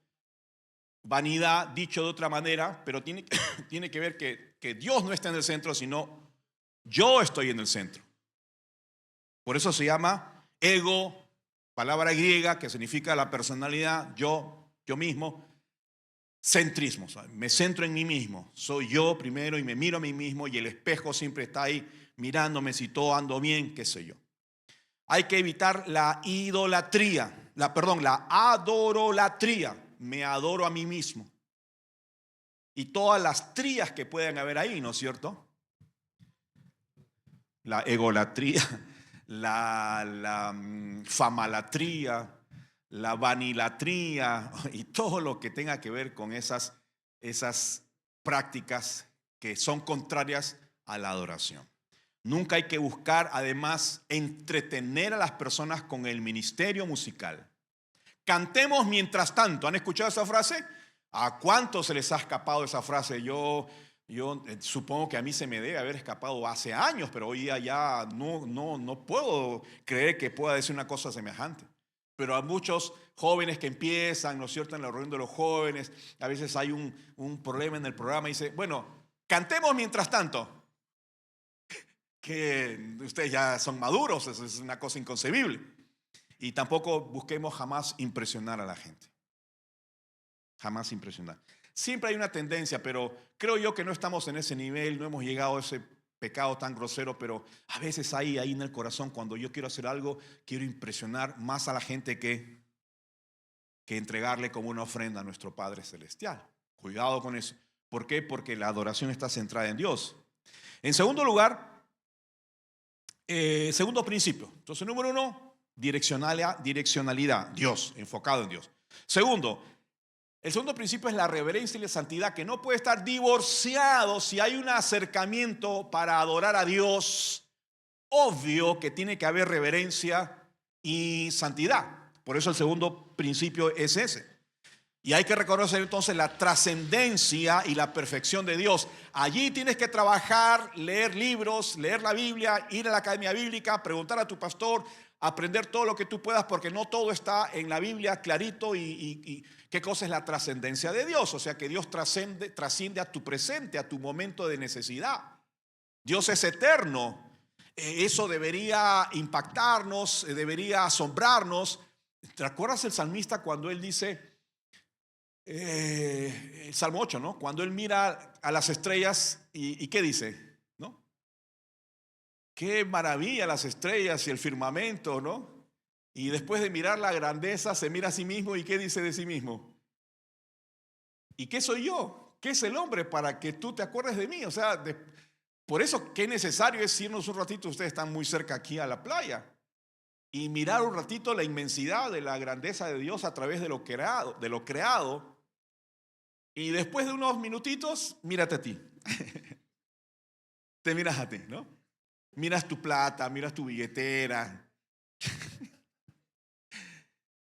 Vanidad, dicho de otra manera, pero tiene que ver que Dios no está en el centro, sino yo estoy en el centro. Por eso se llama ego, palabra griega que significa la personalidad, yo mismo. Centrismo, ¿sabes? Me centro en mí mismo, soy yo primero y me miro a mí mismo, y el espejo siempre está ahí mirándome si todo ando bien, qué sé yo. Hay que evitar la idolatría, la adorolatría. Me adoro a mí mismo. Y todas las trías que puedan haber ahí, ¿no es cierto? La egolatría, la famalatría, la vanilatría y todo lo que tenga que ver con esas prácticas que son contrarias a la adoración. Nunca hay que buscar, además, entretener a las personas con el ministerio musical. Cantemos mientras tanto. ¿Han escuchado esa frase? ¿A cuántos se les ha escapado esa frase? Yo supongo que a mí se me debe haber escapado hace años, pero hoy día ya no puedo creer que pueda decir una cosa semejante. Pero a muchos jóvenes que empiezan, ¿no es cierto?, en la reunión de los jóvenes, a veces hay un problema en el programa y dice: bueno, cantemos mientras tanto. Que ustedes ya son maduros, eso es una cosa inconcebible. Y tampoco busquemos jamás impresionar a la gente. Jamás impresionar. Siempre hay una tendencia, pero creo yo que no estamos en ese nivel, no hemos llegado a ese pecado tan grosero, pero a veces ahí en el corazón, cuando yo quiero hacer algo, quiero impresionar más a la gente que entregarle como una ofrenda a nuestro Padre Celestial. Cuidado con eso. ¿Por qué? Porque la adoración está centrada en Dios. En segundo lugar, segundo principio. Entonces, número 1, direccionalidad, Dios, enfocado en Dios. Segundo, el segundo principio es la reverencia y la santidad, que no puede estar divorciado. Si hay un acercamiento para adorar a Dios, obvio que tiene que haber reverencia y santidad. Por eso el segundo principio es ese. Y hay que reconocer entonces la trascendencia y la perfección de Dios. Allí tienes que trabajar, leer libros, leer la Biblia, ir a la academia bíblica, preguntar a tu pastor, aprender todo lo que tú puedas, porque no todo está en la Biblia clarito. Y qué cosa es la trascendencia de Dios. O sea que Dios trasciende a tu presente, a tu momento de necesidad. Dios es eterno. Eso debería impactarnos, debería asombrarnos. ¿Te acuerdas el salmista cuando él dice... el Salmo 8, ¿no? Cuando él mira a las estrellas y ¿qué dice? ¿No? Qué maravilla las estrellas y el firmamento, ¿no? Y después de mirar la grandeza se mira a sí mismo y ¿qué dice de sí mismo? ¿Y qué soy yo? ¿Qué es el hombre para que tú te acuerdes de mí? O sea, por eso qué necesario es irnos un ratito, ustedes están muy cerca aquí a la playa, y mirar un ratito la inmensidad de la grandeza de Dios a través de lo creado. Y después de unos minutitos, mírate a ti. Te miras a ti, ¿no? Miras tu plata, miras tu billetera.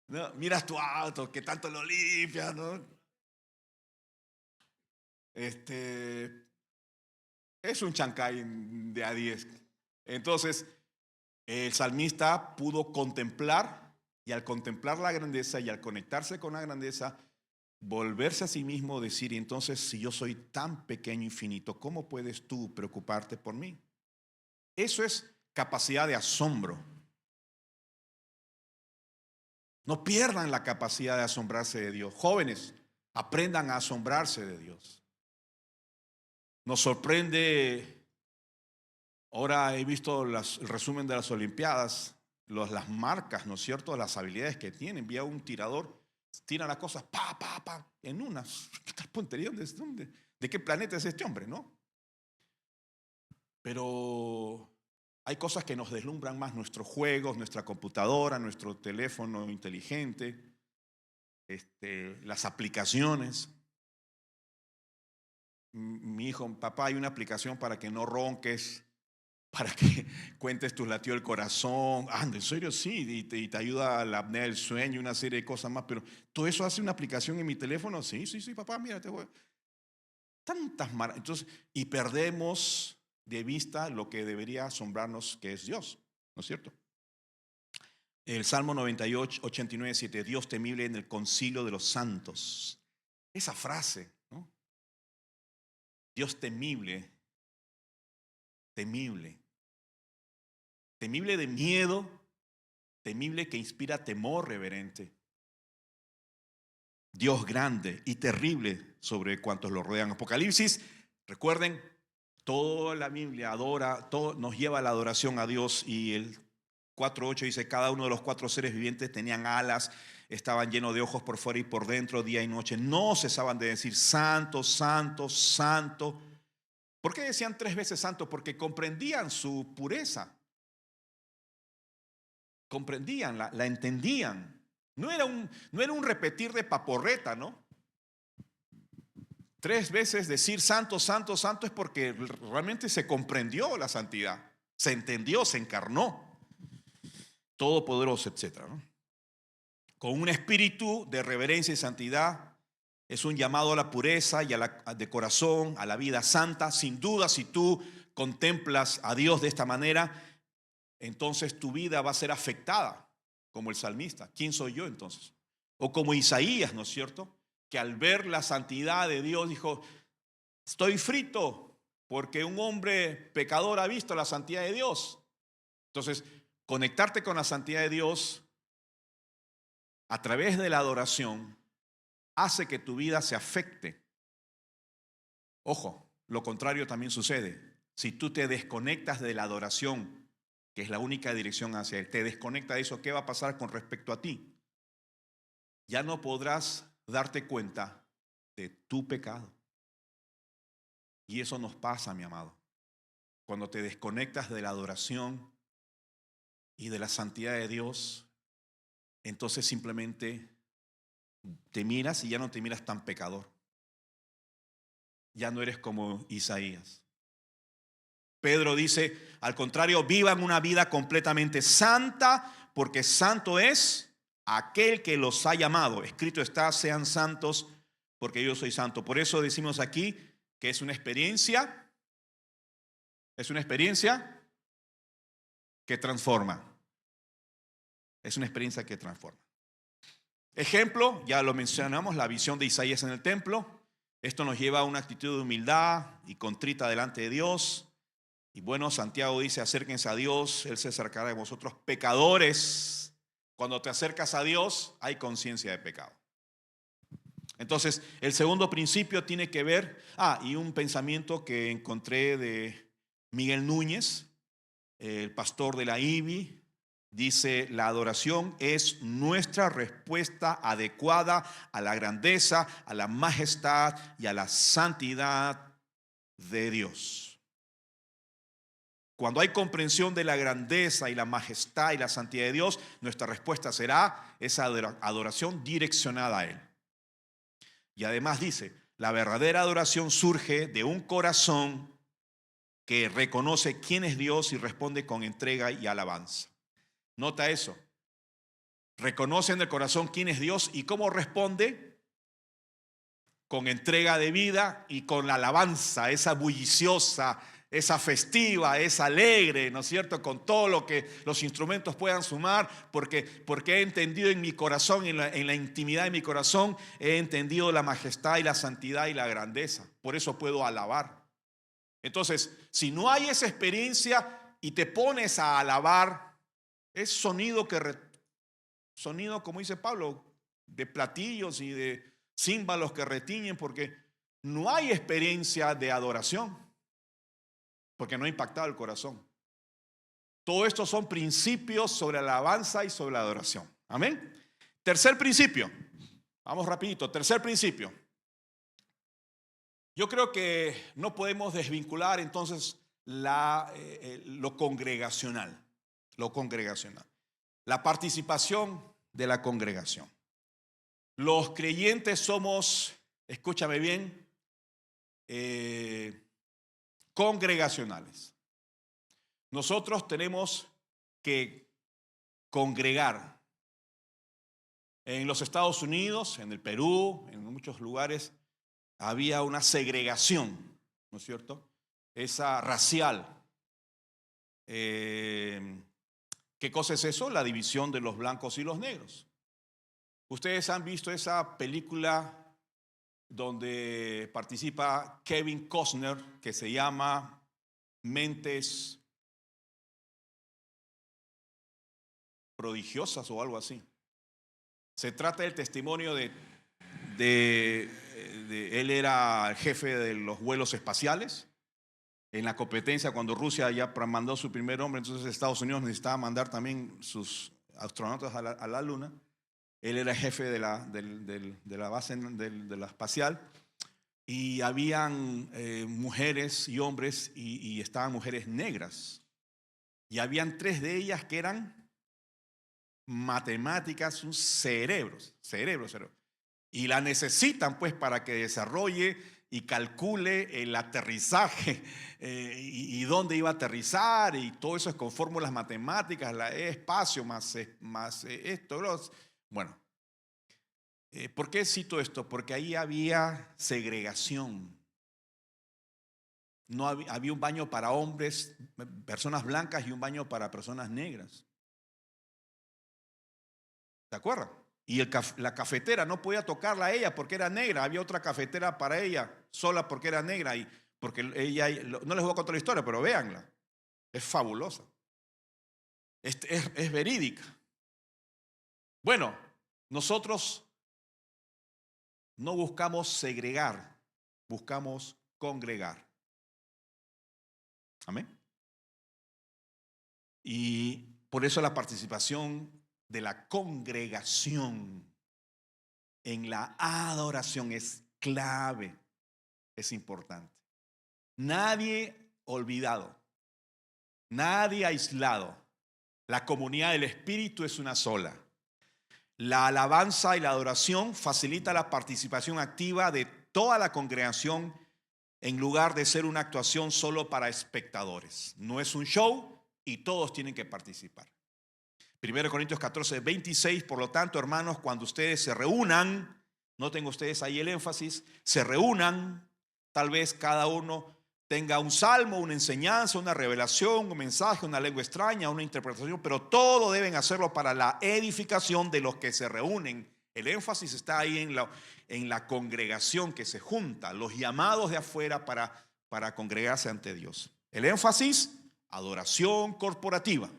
¿No? Miras tu auto, que tanto lo limpias, ¿no? Es un chancay de A10. Entonces, el salmista pudo contemplar, y al contemplar la grandeza y al conectarse con la grandeza, volverse a sí mismo, decir, y entonces si yo soy tan pequeño y finito, ¿cómo puedes tú preocuparte por mí? Eso es capacidad de asombro. No pierdan la capacidad de asombrarse de Dios. Jóvenes, aprendan a asombrarse de Dios. Nos sorprende, ahora he visto el resumen de las Olimpiadas, las marcas, ¿no es cierto?, las habilidades que tienen. Vi a un tirador, tira las cosas, en unas. ¿Qué tal puntería? ¿De qué planeta es este hombre, no? Pero hay cosas que nos deslumbran más, nuestros juegos, nuestra computadora, nuestro teléfono inteligente, las aplicaciones. Mi hijo, papá, hay una aplicación para que no ronques, para que cuentes tus latidos del corazón. ¿En serio? Sí, y te ayuda a la apnea del sueño y una serie de cosas más. Pero todo eso hace una aplicación en mi teléfono. Sí, papá, mira, tantas maravillas. Entonces, y perdemos de vista lo que debería asombrarnos, que es Dios, ¿no es cierto? El Salmo 98, 89, 7, Dios temible en el concilio de los santos. Esa frase, ¿no? Dios temible, temible de miedo, temible que inspira temor reverente. Dios grande y terrible sobre cuantos lo rodean. Apocalipsis, recuerden, toda la Biblia adora, todo nos lleva a la adoración a Dios, y el 4:8 dice, cada uno de los 4 seres vivientes tenían alas, estaban llenos de ojos por fuera y por dentro, día y noche. No cesaban de decir, santo, santo, santo. ¿Por qué decían 3 veces santo? Porque comprendían su pureza. Comprendían, la entendían. No era un repetir de paporreta, ¿no? 3 veces decir santo, santo, santo es porque realmente se comprendió la santidad, se entendió, se encarnó, todopoderoso, etc., ¿no? Con un espíritu de reverencia y santidad. Es un llamado a la pureza y de corazón, a la vida santa. Sin duda, si tú contemplas a Dios de esta manera, entonces tu vida va a ser afectada, como el salmista. ¿Quién soy yo entonces? O como Isaías, ¿no es cierto?, que al ver la santidad de Dios dijo, estoy frito porque un hombre pecador ha visto la santidad de Dios. Entonces, conectarte con la santidad de Dios a través de la adoración hace que tu vida se afecte. Ojo, lo contrario también sucede. Si tú te desconectas de la adoración, que es la única dirección hacia Él, te desconecta de eso, ¿qué va a pasar con respecto a ti? Ya no podrás darte cuenta de tu pecado. Y eso nos pasa, mi amado. Cuando te desconectas de la adoración y de la santidad de Dios, entonces simplemente te miras y ya no te miras tan pecador. Ya no eres como Isaías. Pedro dice, al contrario, vivan una vida completamente santa, porque santo es aquel que los ha llamado. Escrito está, sean santos porque yo soy santo. Por eso decimos aquí que es una experiencia que transforma. Es una experiencia que transforma. Ejemplo, ya lo mencionamos, la visión de Isaías en el templo. Esto nos lleva a una actitud de humildad y contrita delante de Dios. Y bueno, Santiago dice, acérquense a Dios, Él se acercará de vosotros pecadores. Cuando te acercas a Dios, hay conciencia de pecado. Entonces, el segundo principio tiene que ver, y un pensamiento que encontré de Miguel Núñez, el pastor de la IBI, dice, la adoración es nuestra respuesta adecuada a la grandeza, a la majestad y a la santidad de Dios. Cuando hay comprensión de la grandeza y la majestad y la santidad de Dios, nuestra respuesta será esa adoración direccionada a Él. Y además dice, la verdadera adoración surge de un corazón que reconoce quién es Dios y responde con entrega y alabanza. Nota eso. Reconoce en el corazón quién es Dios y cómo responde. Con entrega de vida y con la alabanza, esa bulliciosa, esa festiva, esa alegre, ¿no es cierto? Con todo lo que los instrumentos puedan sumar, porque he entendido en mi corazón, en la intimidad de mi corazón, he entendido la majestad y la santidad y la grandeza. Por eso puedo alabar. Entonces, si no hay esa experiencia y te pones a alabar, es sonido, como dice Pablo, de platillos y de címbalos que retiñen, porque no hay experiencia de adoración, porque no ha impactado el corazón. Todo esto son principios sobre la alabanza y sobre la adoración. Amén. Tercer principio. Vamos rapidito. Tercer principio. Yo creo que no podemos desvincular entonces lo congregacional. Lo congregacional. La participación de la congregación. Los creyentes somos, escúchame bien, congregacionales. Nosotros tenemos que congregar. En los Estados Unidos, en el Perú, en muchos lugares, había una segregación, ¿no es cierto? Esa racial. ¿Qué cosa es eso? La división de los blancos y los negros. Ustedes han visto esa película donde participa Kevin Costner, que se llama Mentes Prodigiosas o algo así. Se trata del testimonio de él era el jefe de los vuelos espaciales. En la competencia, cuando Rusia ya mandó su primer hombre, entonces Estados Unidos necesitaba mandar también sus astronautas a la luna. Él era jefe de la base de la espacial. Y habían mujeres y hombres y estaban mujeres negras. Y habían 3 de ellas que eran matemáticas, un cerebro. Y la necesitan pues para que desarrolle y calcule el aterrizaje y dónde iba a aterrizar, y todo eso es con fórmulas matemáticas, la espacio más esto. Bueno, ¿por qué cito esto? Porque ahí había segregación. No había un baño para hombres, personas blancas, y un baño para personas negras. ¿Se acuerdan? Y la cafetera no podía tocarla a ella porque era negra. Había otra cafetera para ella, sola porque era negra. Y porque ella, no les voy a contar la historia, pero véanla. Es fabulosa. Es verídica. Bueno, nosotros no buscamos segregar, buscamos congregar. Amén. Y por eso la participación de la congregación en la adoración es clave, es importante. Nadie olvidado, nadie aislado. La comunidad del Espíritu es una sola. La alabanza y la adoración facilita la participación activa de toda la congregación en lugar de ser una actuación solo para espectadores. No es un show y todos tienen que participar. 1 Corintios 14, 26, por lo tanto, hermanos, cuando ustedes se reúnan, noten ustedes ahí el énfasis, se reúnan, tal vez cada uno tenga un salmo, una enseñanza, una revelación, un mensaje, una lengua extraña, una interpretación, pero todo deben hacerlo para la edificación de los que se reúnen. El énfasis está ahí en la congregación que se junta, los llamados de afuera para congregarse ante Dios. El énfasis, adoración corporativa.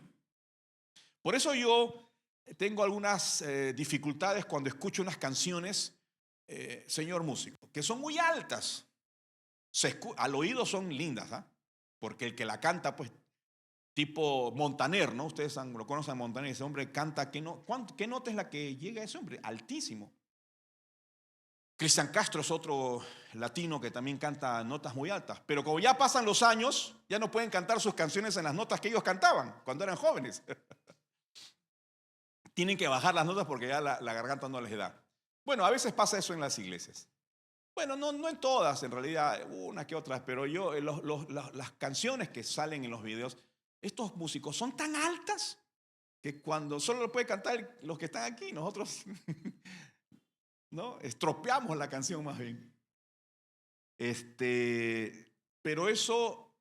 Por eso yo tengo algunas dificultades cuando escucho unas canciones, señor músico, que son muy altas. Al oído son lindas, ¿ah? Porque el que la canta, pues, tipo Montaner, ¿no? Ustedes lo conocen a Montaner, ese hombre canta, ¿qué nota es la que llega a ese hombre? Altísimo. Cristian Castro es otro latino que también canta notas muy altas, pero como ya pasan los años, ya no pueden cantar sus canciones en las notas que ellos cantaban cuando eran jóvenes. Tienen que bajar las notas porque ya la garganta no les da. Bueno, a veces pasa eso en las iglesias. Bueno, no en todas, en realidad, una que otras, pero las canciones que salen en los videos, estos músicos son tan altas que cuando solo lo pueden cantar los que están aquí, nosotros ¿no? Estropeamos la canción más bien. Pero eso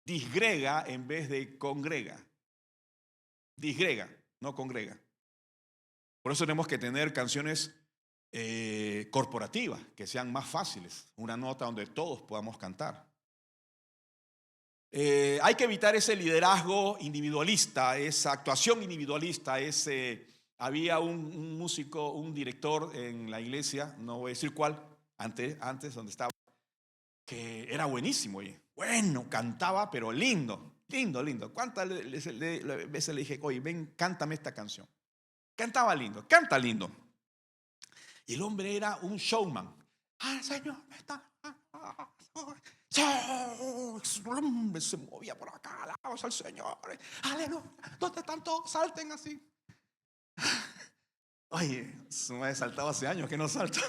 disgrega en vez de congrega. Disgrega, no congrega. Por eso tenemos que tener canciones corporativas, que sean más fáciles, una nota donde todos podamos cantar. Hay que evitar ese liderazgo individualista, esa actuación individualista. Había un músico, un director en la iglesia, no voy a decir cuál, antes donde estaba, que era buenísimo, oye. Bueno, cantaba, pero lindo. ¿Cuántas veces le dije, oye, ven, cántame esta canción? Cantaba lindo, canta lindo. Y el hombre era un showman. Señor, me está. Se movía por acá, alabamos al Señor. Aleluya. ¿Dónde están todos? Salten así. Oye, se me ha saltado hace años que no salto.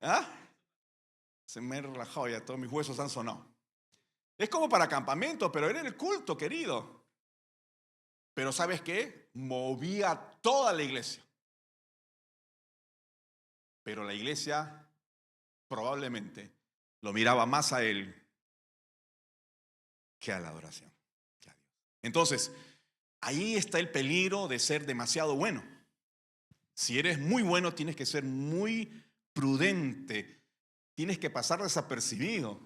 ¿Ah? Se me ha relajado ya, todos mis huesos han sonado. Es como para campamento, pero era el culto, querido. Pero ¿sabes qué? Movía toda la iglesia. Pero la iglesia probablemente lo miraba más a él que a la adoración. Entonces, ahí está el peligro de ser demasiado bueno. Si eres muy bueno, tienes que ser muy prudente. Tienes que pasar desapercibido.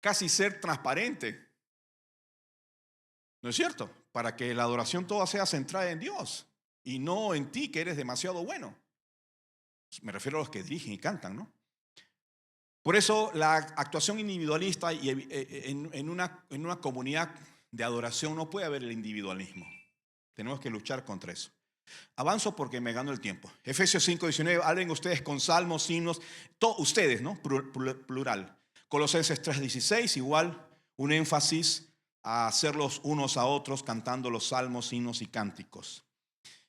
Casi ser transparente. ¿No es cierto? Para que la adoración toda sea centrada en Dios y no en ti, que eres demasiado bueno. Me refiero a los que dirigen y cantan, ¿no? Por eso la actuación individualista y en una comunidad de adoración no puede haber el individualismo. Tenemos que luchar contra eso. Avanzo porque me gano el tiempo. Efesios 5:19, hablen ustedes con salmos, himnos, ustedes, ¿no? Plural. Colosenses 3:16, igual, un énfasis a hacerlos unos a otros cantando los salmos, himnos y cánticos.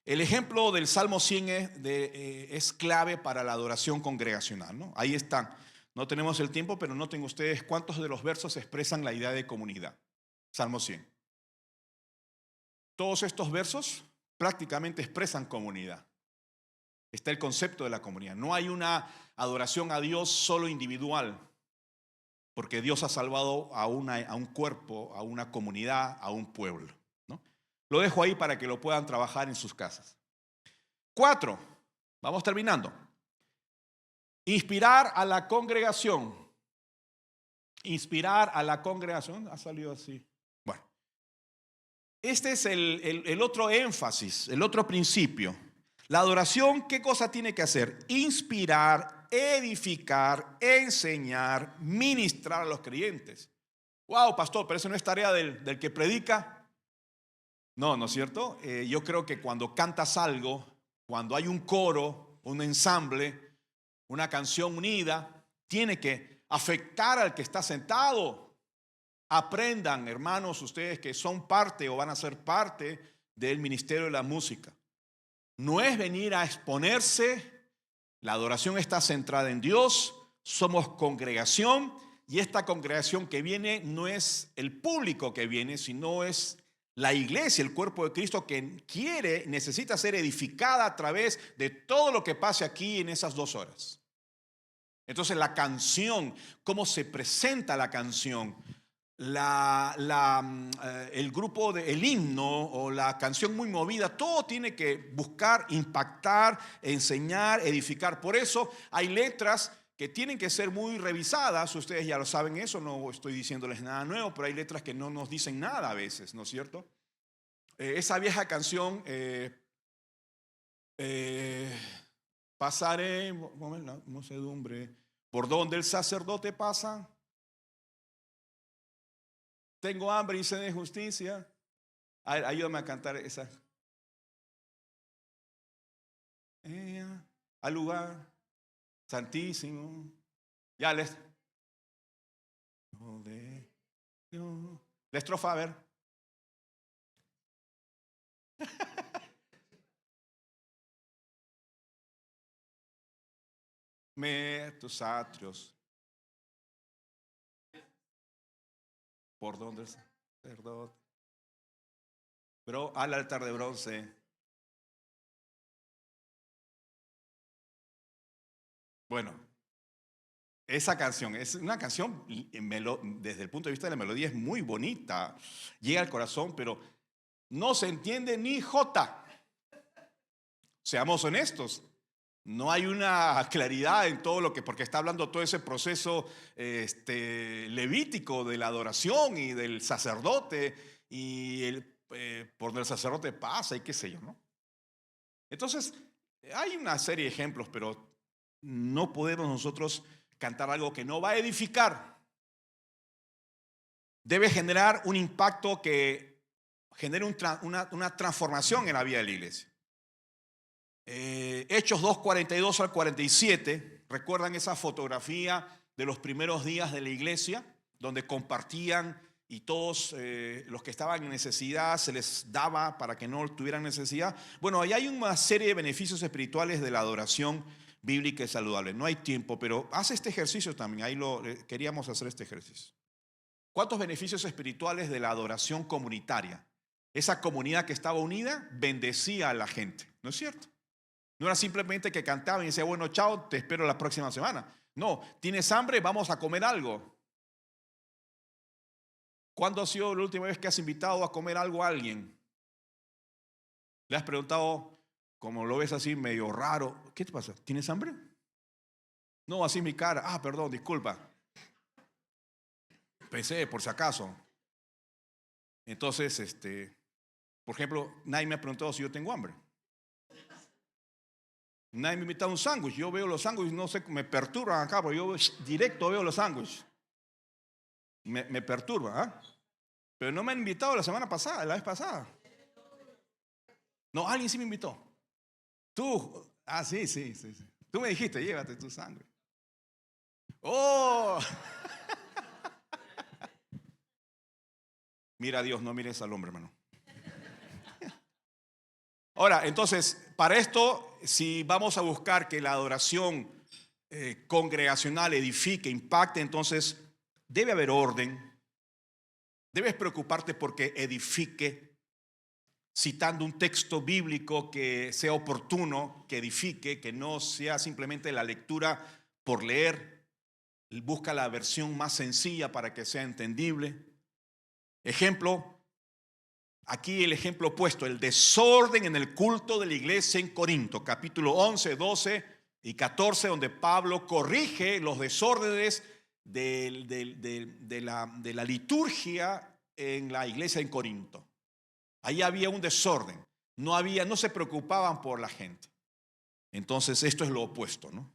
El ejemplo del Salmo 100 es clave para la adoración congregacional, ¿no? Ahí están. No tenemos el tiempo, pero noten ustedes cuántos de los versos expresan la idea de comunidad. Salmo 100. Todos estos versos prácticamente expresan comunidad. Está el concepto de la comunidad. No hay una adoración a Dios solo individual, porque Dios ha salvado a un cuerpo, a una comunidad, a un pueblo, ¿no? Lo dejo ahí para que lo puedan trabajar en sus casas. 4, vamos terminando. Inspirar a la congregación. Inspirar a la congregación. Ha salido así. Bueno, este es el otro énfasis, el otro principio. La adoración, ¿qué cosa tiene que hacer? Inspirar, edificar, enseñar, ministrar a los creyentes. Wow, pastor, pero eso no es tarea del que predica. No, ¿no es cierto? Yo creo que cuando cantas algo, cuando hay un coro, un ensamble, una canción unida, tiene que afectar al que está sentado. Aprendan, hermanos, ustedes que son parte o van a ser parte del ministerio de la música. No es venir a exponerse. La adoración está centrada en Dios. Somos congregación y esta congregación que viene no es el público que viene, sino es La iglesia, el cuerpo de Cristo, que necesita ser edificada a través de todo lo que pase aquí en esas 2 horas. Entonces la canción, cómo se presenta la canción, el grupo, el himno o la canción muy movida, todo tiene que buscar impactar, enseñar, edificar. Por eso hay letras que tienen que ser muy revisadas. Ustedes ya lo saben eso, no estoy diciéndoles nada nuevo, pero hay letras que no nos dicen nada a veces, ¿no es cierto? Esa vieja canción, pasaré, muchedumbre, por donde el sacerdote pasa, tengo hambre y sed de justicia. Ayúdame a cantar esa. Al lugar santísimo. Ya la estrofa, a ver. Tus atrios, por donde el sacerdote, pero al altar de bronce. Bueno, esa canción es una canción, desde el punto de vista de la melodía, es muy bonita, llega al corazón, pero no se entiende ni jota. Seamos honestos, no hay una claridad en todo lo que, porque está hablando todo ese proceso levítico de la adoración y del sacerdote y por donde el sacerdote pasa y qué sé yo, ¿no? Entonces, hay una serie de ejemplos, pero no podemos nosotros cantar algo que no va a edificar. Debe generar un impacto que genere una transformación en la vida de la iglesia. Hechos 2:42 al 47, ¿recuerdan esa fotografía de los primeros días de la iglesia? Donde compartían y todos los que estaban en necesidad se les daba para que no tuvieran necesidad. Bueno, ahí hay una serie de beneficios espirituales de la adoración bíblica y saludable. No hay tiempo, pero haz este ejercicio también. Ahí queríamos hacer este ejercicio. ¿Cuántos beneficios espirituales de la adoración comunitaria? Esa comunidad que estaba unida bendecía a la gente, ¿no es cierto? No era simplemente que cantaban y decían, bueno, chao, te espero la próxima semana. No, ¿tienes hambre? Vamos a comer algo. ¿Cuándo ha sido la última vez que has invitado a comer algo a alguien? Le has preguntado, como lo ves así medio raro, ¿qué te pasa? ¿Tienes hambre? No, así mi cara. Ah, perdón, disculpa. Pensé, por si acaso. Entonces, por ejemplo, nadie me ha preguntado si yo tengo hambre. Nadie me ha invitado a un sándwich. Yo veo los sándwiches, no sé, me perturban acá, porque yo directo veo los sándwiches. Me perturba, ¿ah? Pero no me han invitado la vez pasada. No, alguien sí me invitó. Tú, sí. Tú me dijiste, llévate tu sándwich. ¡Oh! Mira a Dios, no mires al hombre, hermano. Ahora, entonces, para esto, si vamos a buscar que la adoración congregacional edifique, impacte, entonces debe haber orden. Debes preocuparte porque edifique, citando un texto bíblico que sea oportuno, que edifique, que no sea simplemente la lectura por leer. Busca la versión más sencilla para que sea entendible. Ejemplo, aquí el ejemplo opuesto, el desorden en el culto de la iglesia en Corinto, capítulo 11, 12 y 14, donde Pablo corrige los desórdenes de la liturgia en la iglesia en Corinto. Ahí había un desorden, no se preocupaban por la gente. Entonces esto es lo opuesto, ¿no?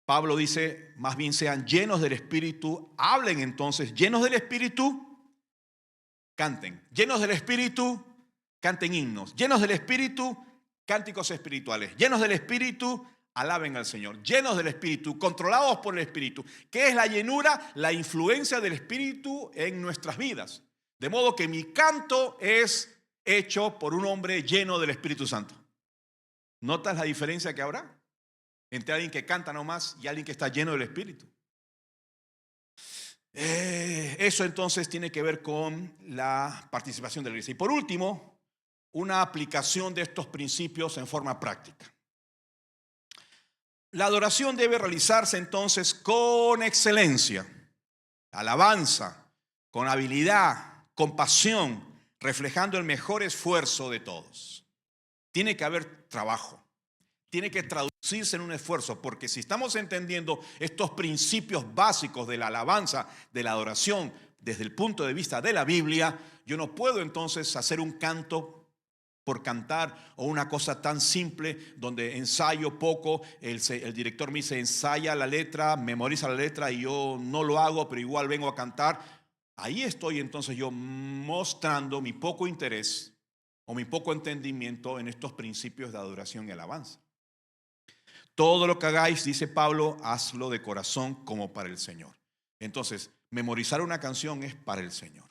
Pablo dice, más bien sean llenos del Espíritu, hablen entonces, llenos del Espíritu, canten, llenos del Espíritu, canten himnos, llenos del Espíritu, cánticos espirituales, llenos del Espíritu, alaben al Señor, llenos del Espíritu, controlados por el Espíritu. ¿Qué es la llenura? La influencia del Espíritu en nuestras vidas. De modo que mi canto es hecho por un hombre lleno del Espíritu Santo. ¿Notas la diferencia que habrá entre alguien que canta nomás y alguien que está lleno del Espíritu? Eso entonces tiene que ver con la participación de la iglesia. Y por último, una aplicación de estos principios en forma práctica. La adoración debe realizarse entonces con excelencia, alabanza, con habilidad, con pasión, reflejando el mejor esfuerzo de todos. Tiene que haber trabajo, tiene que traducirse en un esfuerzo, porque si estamos entendiendo estos principios básicos de la alabanza, de la adoración, desde el punto de vista de la Biblia, yo no puedo entonces hacer un canto por cantar o una cosa tan simple donde ensayo poco, el director me dice ensaya la letra, memoriza la letra y yo no lo hago, pero igual vengo a cantar. Ahí estoy entonces yo mostrando mi poco interés o mi poco entendimiento en estos principios de adoración y alabanza. Todo lo que hagáis, dice Pablo, hazlo de corazón como para el Señor. Entonces, memorizar una canción es para el Señor.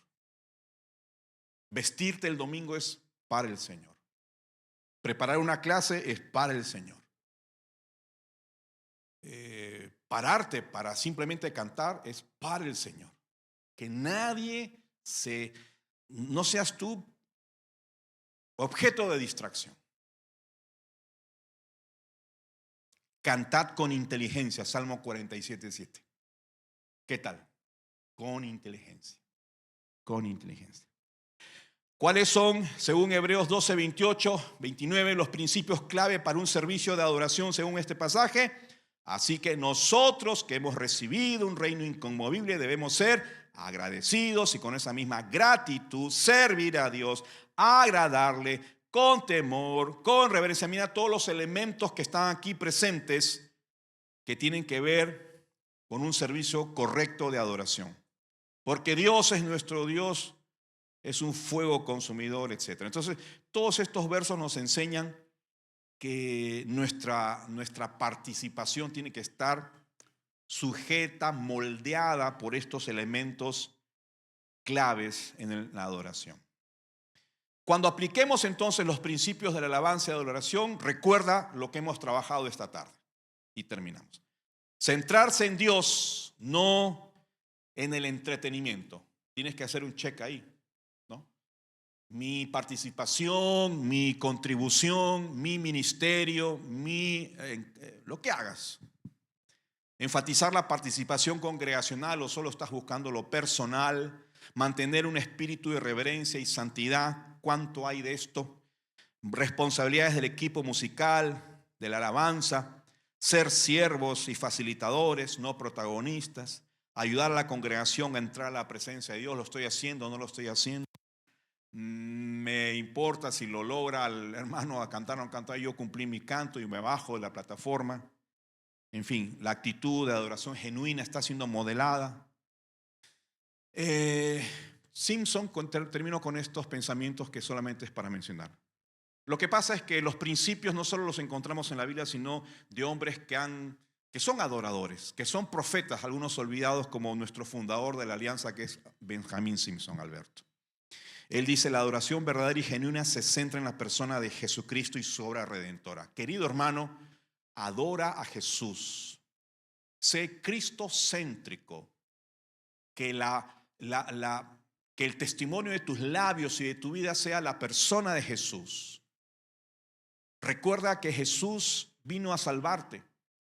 Vestirte el domingo es para el Señor. Preparar una clase es para el Señor. Pararte para simplemente cantar es para el Señor. Que no seas tú objeto de distracción. Cantad con inteligencia, Salmo 47:7. ¿Qué tal? Con inteligencia. Con inteligencia. ¿Cuáles son, según Hebreos 12, 28, 29, los principios clave para un servicio de adoración según este pasaje? Así que nosotros que hemos recibido un reino inconmovible debemos ser agradecidos y con esa misma gratitud servir a Dios, agradarle con temor, con reverencia. Mira todos los elementos que están aquí presentes que tienen que ver con un servicio correcto de adoración. Porque Dios es nuestro Dios, es un fuego consumidor, etc. Entonces, todos estos versos nos enseñan que nuestra participación tiene que estar sujeta, moldeada por estos elementos claves en la adoración. Cuando apliquemos entonces los principios de la alabanza y de la adoración, recuerda lo que hemos trabajado esta tarde. Y terminamos. Centrarse en Dios, no en el entretenimiento. Tienes que hacer un check ahí, ¿no? Mi participación, mi contribución, mi ministerio, lo que hagas. Enfatizar la participación congregacional o solo estás buscando lo personal. Mantener un espíritu de reverencia y santidad. ¿Cuánto hay de esto? Responsabilidades del equipo musical, de la alabanza. Ser siervos y facilitadores, no protagonistas. Ayudar a la congregación a entrar a la presencia de Dios. ¿Lo estoy haciendo o no lo estoy haciendo? Me importa si lo logra el hermano a cantar o no cantar. Yo cumplí mi canto y me bajo de la plataforma. En fin, la actitud de adoración genuina está siendo modelada. Simpson, termino con estos pensamientos que solamente es para mencionar. Lo que pasa es que los principios no solo los encontramos en la Biblia, sino de hombres que son adoradores, que son profetas, algunos olvidados como nuestro fundador de la alianza que es Benjamín Simpson, Alberto. Él dice, la adoración verdadera y genuina se centra en la persona de Jesucristo y su obra redentora. Querido hermano, adora a Jesús. Sé cristocéntrico. Que el testimonio de tus labios y de tu vida sea la persona de Jesús. Recuerda que Jesús vino a salvarte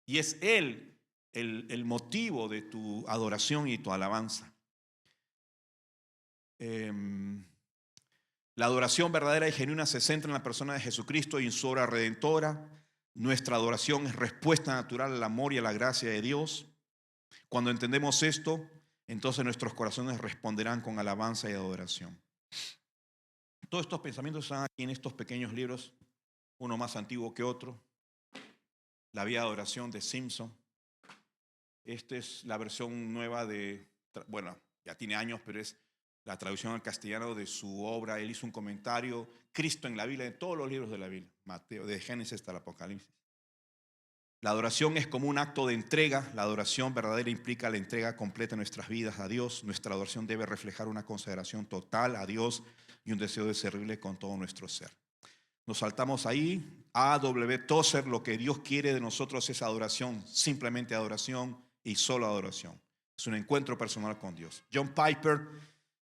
y es Él el motivo de tu adoración y tu alabanza. La adoración verdadera y genuina se centra en la persona de Jesucristo y en su obra redentora. Nuestra adoración es respuesta natural al amor y a la gracia de Dios. Cuando entendemos esto, entonces nuestros corazones responderán con alabanza y adoración. Todos estos pensamientos están aquí en estos pequeños libros, uno más antiguo que otro. La vida de adoración de Simpson. Esta es la versión nueva ya tiene años, pero es la traducción al castellano de su obra. Él hizo un comentario, Cristo en la Biblia, en todos los libros de la Biblia, Mateo, de Génesis hasta el Apocalipsis. La adoración es como un acto de entrega. La adoración verdadera implica la entrega completa de nuestras vidas a Dios. Nuestra adoración debe reflejar una consideración total a Dios y un deseo de servirle con todo nuestro ser. Nos saltamos ahí. A.W. Tozer, lo que Dios quiere de nosotros es adoración, simplemente adoración y solo adoración. Es un encuentro personal con Dios. John Piper,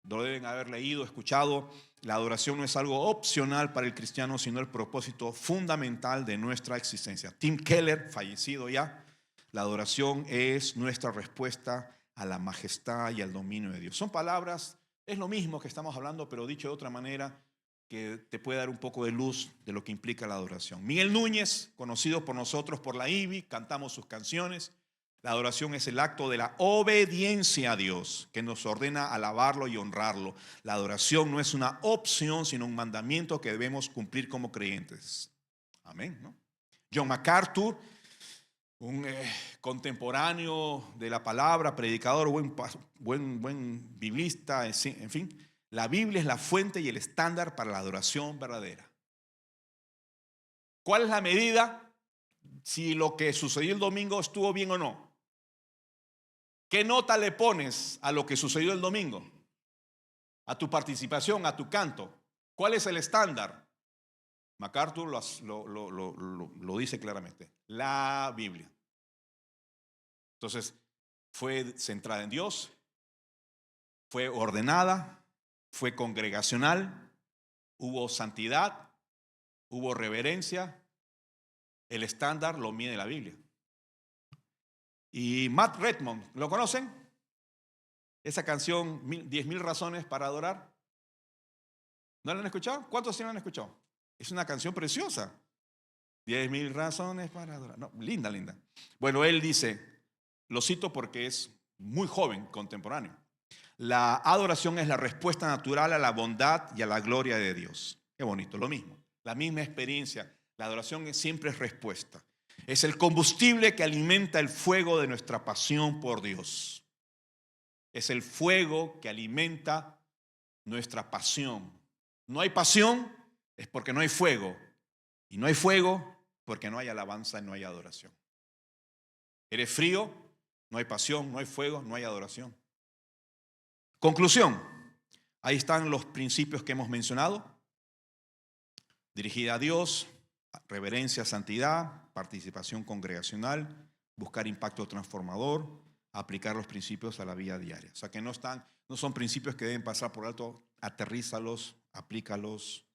lo deben haber leído, escuchado. La adoración no es algo opcional para el cristiano, sino el propósito fundamental de nuestra existencia. Tim Keller, fallecido ya, la adoración es nuestra respuesta a la majestad y al dominio de Dios. Son palabras, es lo mismo que estamos hablando, pero dicho de otra manera, que te puede dar un poco de luz de lo que implica la adoración. Miguel Núñez, conocido por nosotros por la IBI, cantamos sus canciones. La adoración es el acto de la obediencia a Dios, que nos ordena alabarlo y honrarlo. La adoración no es una opción, sino un mandamiento que debemos cumplir como creyentes. Amén, ¿no? John MacArthur, un contemporáneo de la palabra, predicador, buen biblista, en fin. La Biblia es la fuente y el estándar para la adoración verdadera. ¿Cuál es la medida si lo que sucedió el domingo estuvo bien o no? ¿Qué nota le pones a lo que sucedió el domingo? A tu participación, a tu canto. ¿Cuál es el estándar? MacArthur lo dice claramente. La Biblia. Entonces, fue centrada en Dios, fue ordenada, fue congregacional, hubo santidad, hubo reverencia. El estándar lo mide la Biblia. Y Matt Redmond, ¿lo conocen? Esa canción, 10,000 razones para adorar. ¿No la han escuchado? ¿Cuántos sí la han escuchado? Es una canción preciosa. 10,000 razones para adorar. No, linda, linda. Bueno, él dice, lo cito porque es muy joven, contemporáneo. La adoración es la respuesta natural a la bondad y a la gloria de Dios. Qué bonito, lo mismo. La misma experiencia. La adoración siempre es respuesta. Es el combustible que alimenta el fuego de nuestra pasión por Dios. Es el fuego que alimenta nuestra pasión. No hay pasión, es porque no hay fuego. Y no hay fuego porque no hay alabanza y no hay adoración. Eres frío, no hay pasión, no hay fuego, no hay adoración. Conclusión. Ahí están los principios que hemos mencionado. Dirigida a Dios, reverencia, santidad, participación congregacional, buscar impacto transformador, aplicar los principios a la vida diaria. O sea que no son principios que deben pasar por alto, aterrízalos, aplícalos.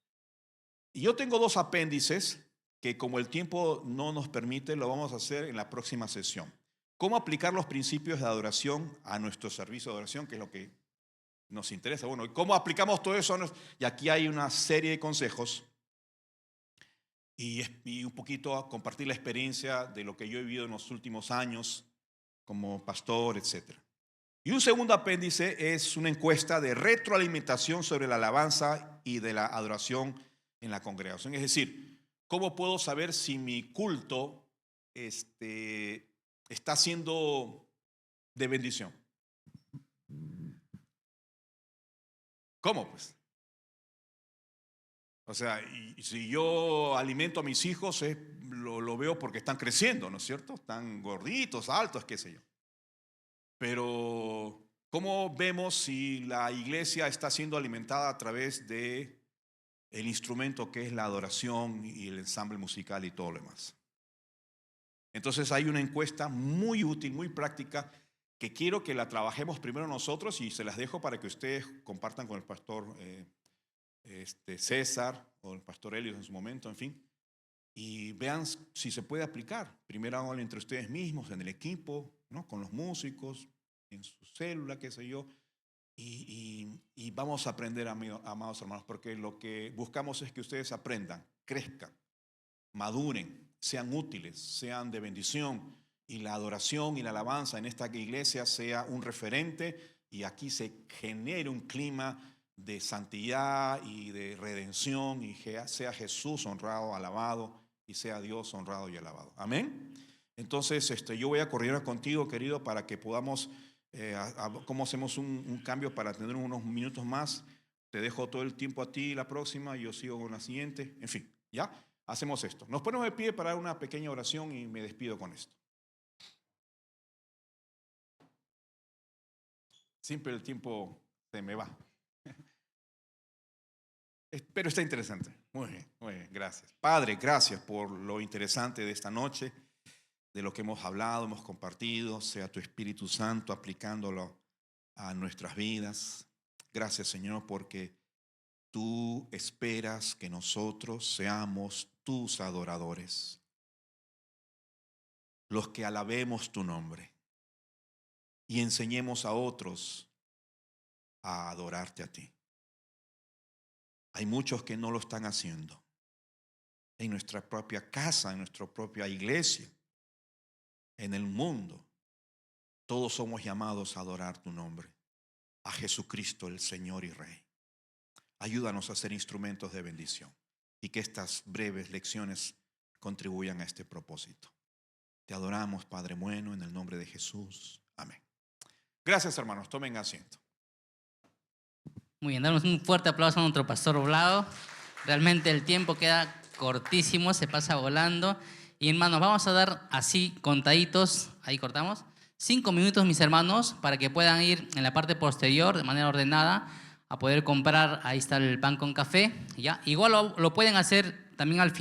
Y yo tengo 2 apéndices que, como el tiempo no nos permite, lo vamos a hacer en la próxima sesión. ¿Cómo aplicar los principios de adoración a nuestro servicio de adoración? Que es lo que nos interesa. Bueno, ¿y cómo aplicamos todo eso? Y aquí hay una serie de consejos y un poquito a compartir la experiencia de lo que yo he vivido en los últimos años como pastor, etc. Y un segundo apéndice es una encuesta de retroalimentación sobre la alabanza y de la adoración en la congregación. Es decir, ¿cómo puedo saber si mi culto está siendo de bendición? ¿Cómo pues? O sea, y si yo alimento a mis hijos, lo veo porque están creciendo, ¿no es cierto? Están gorditos, altos, qué sé yo. Pero, ¿cómo vemos si la iglesia está siendo alimentada a través de el instrumento que es la adoración y el ensamble musical y todo lo demás? Entonces hay una encuesta muy útil, muy práctica, que quiero que la trabajemos primero nosotros y se las dejo para que ustedes compartan con el pastor César o el pastor Helios en su momento, en fin, y vean si se puede aplicar. Primero háganlo entre ustedes mismos, en el equipo, ¿no? Con los músicos, en su célula, qué sé yo, y vamos a aprender, amados hermanos, porque lo que buscamos es que ustedes aprendan, crezcan, maduren, sean útiles, sean de bendición, y la adoración y la alabanza en esta iglesia sea un referente y aquí se genere un clima de santidad y de redención y sea Jesús honrado, alabado y sea Dios honrado y alabado. Amén. Entonces yo voy a coordinar contigo, querido, para que podamos, cómo hacemos un cambio para tener unos minutos más. Te dejo todo el tiempo a ti la próxima y yo sigo con la siguiente. En fin, ¿ya? Hacemos esto. Nos ponemos de pie para una pequeña oración y me despido con esto. Siempre el tiempo se me va. Pero está interesante. Muy bien, gracias. Padre, gracias por lo interesante de esta noche. de lo que hemos hablado, hemos compartido, sea tu Espíritu Santo aplicándolo a nuestras vidas. Gracias, Señor, porque tú esperas que nosotros seamos tus adoradores, los que alabemos tu nombre y enseñemos a otros a adorarte a ti. Hay muchos que no lo están haciendo en nuestra propia casa, en nuestra propia iglesia, en el mundo. Todos somos llamados a adorar tu nombre, a Jesucristo el Señor y Rey. Ayúdanos a ser instrumentos de bendición y que estas breves lecciones contribuyan a este propósito. Te adoramos, Padre bueno, en el nombre de Jesús. Amén. Gracias, hermanos. Tomen asiento. Muy bien, damos un fuerte aplauso a nuestro pastor Vlado. Realmente el tiempo queda cortísimo, se pasa volando. Y hermanos, vamos a dar así contaditos, ahí cortamos, 5 minutos, mis hermanos, para que puedan ir en la parte posterior de manera ordenada a poder comprar. Ahí está el pan con café. ¿Ya? Igual lo pueden hacer también al final.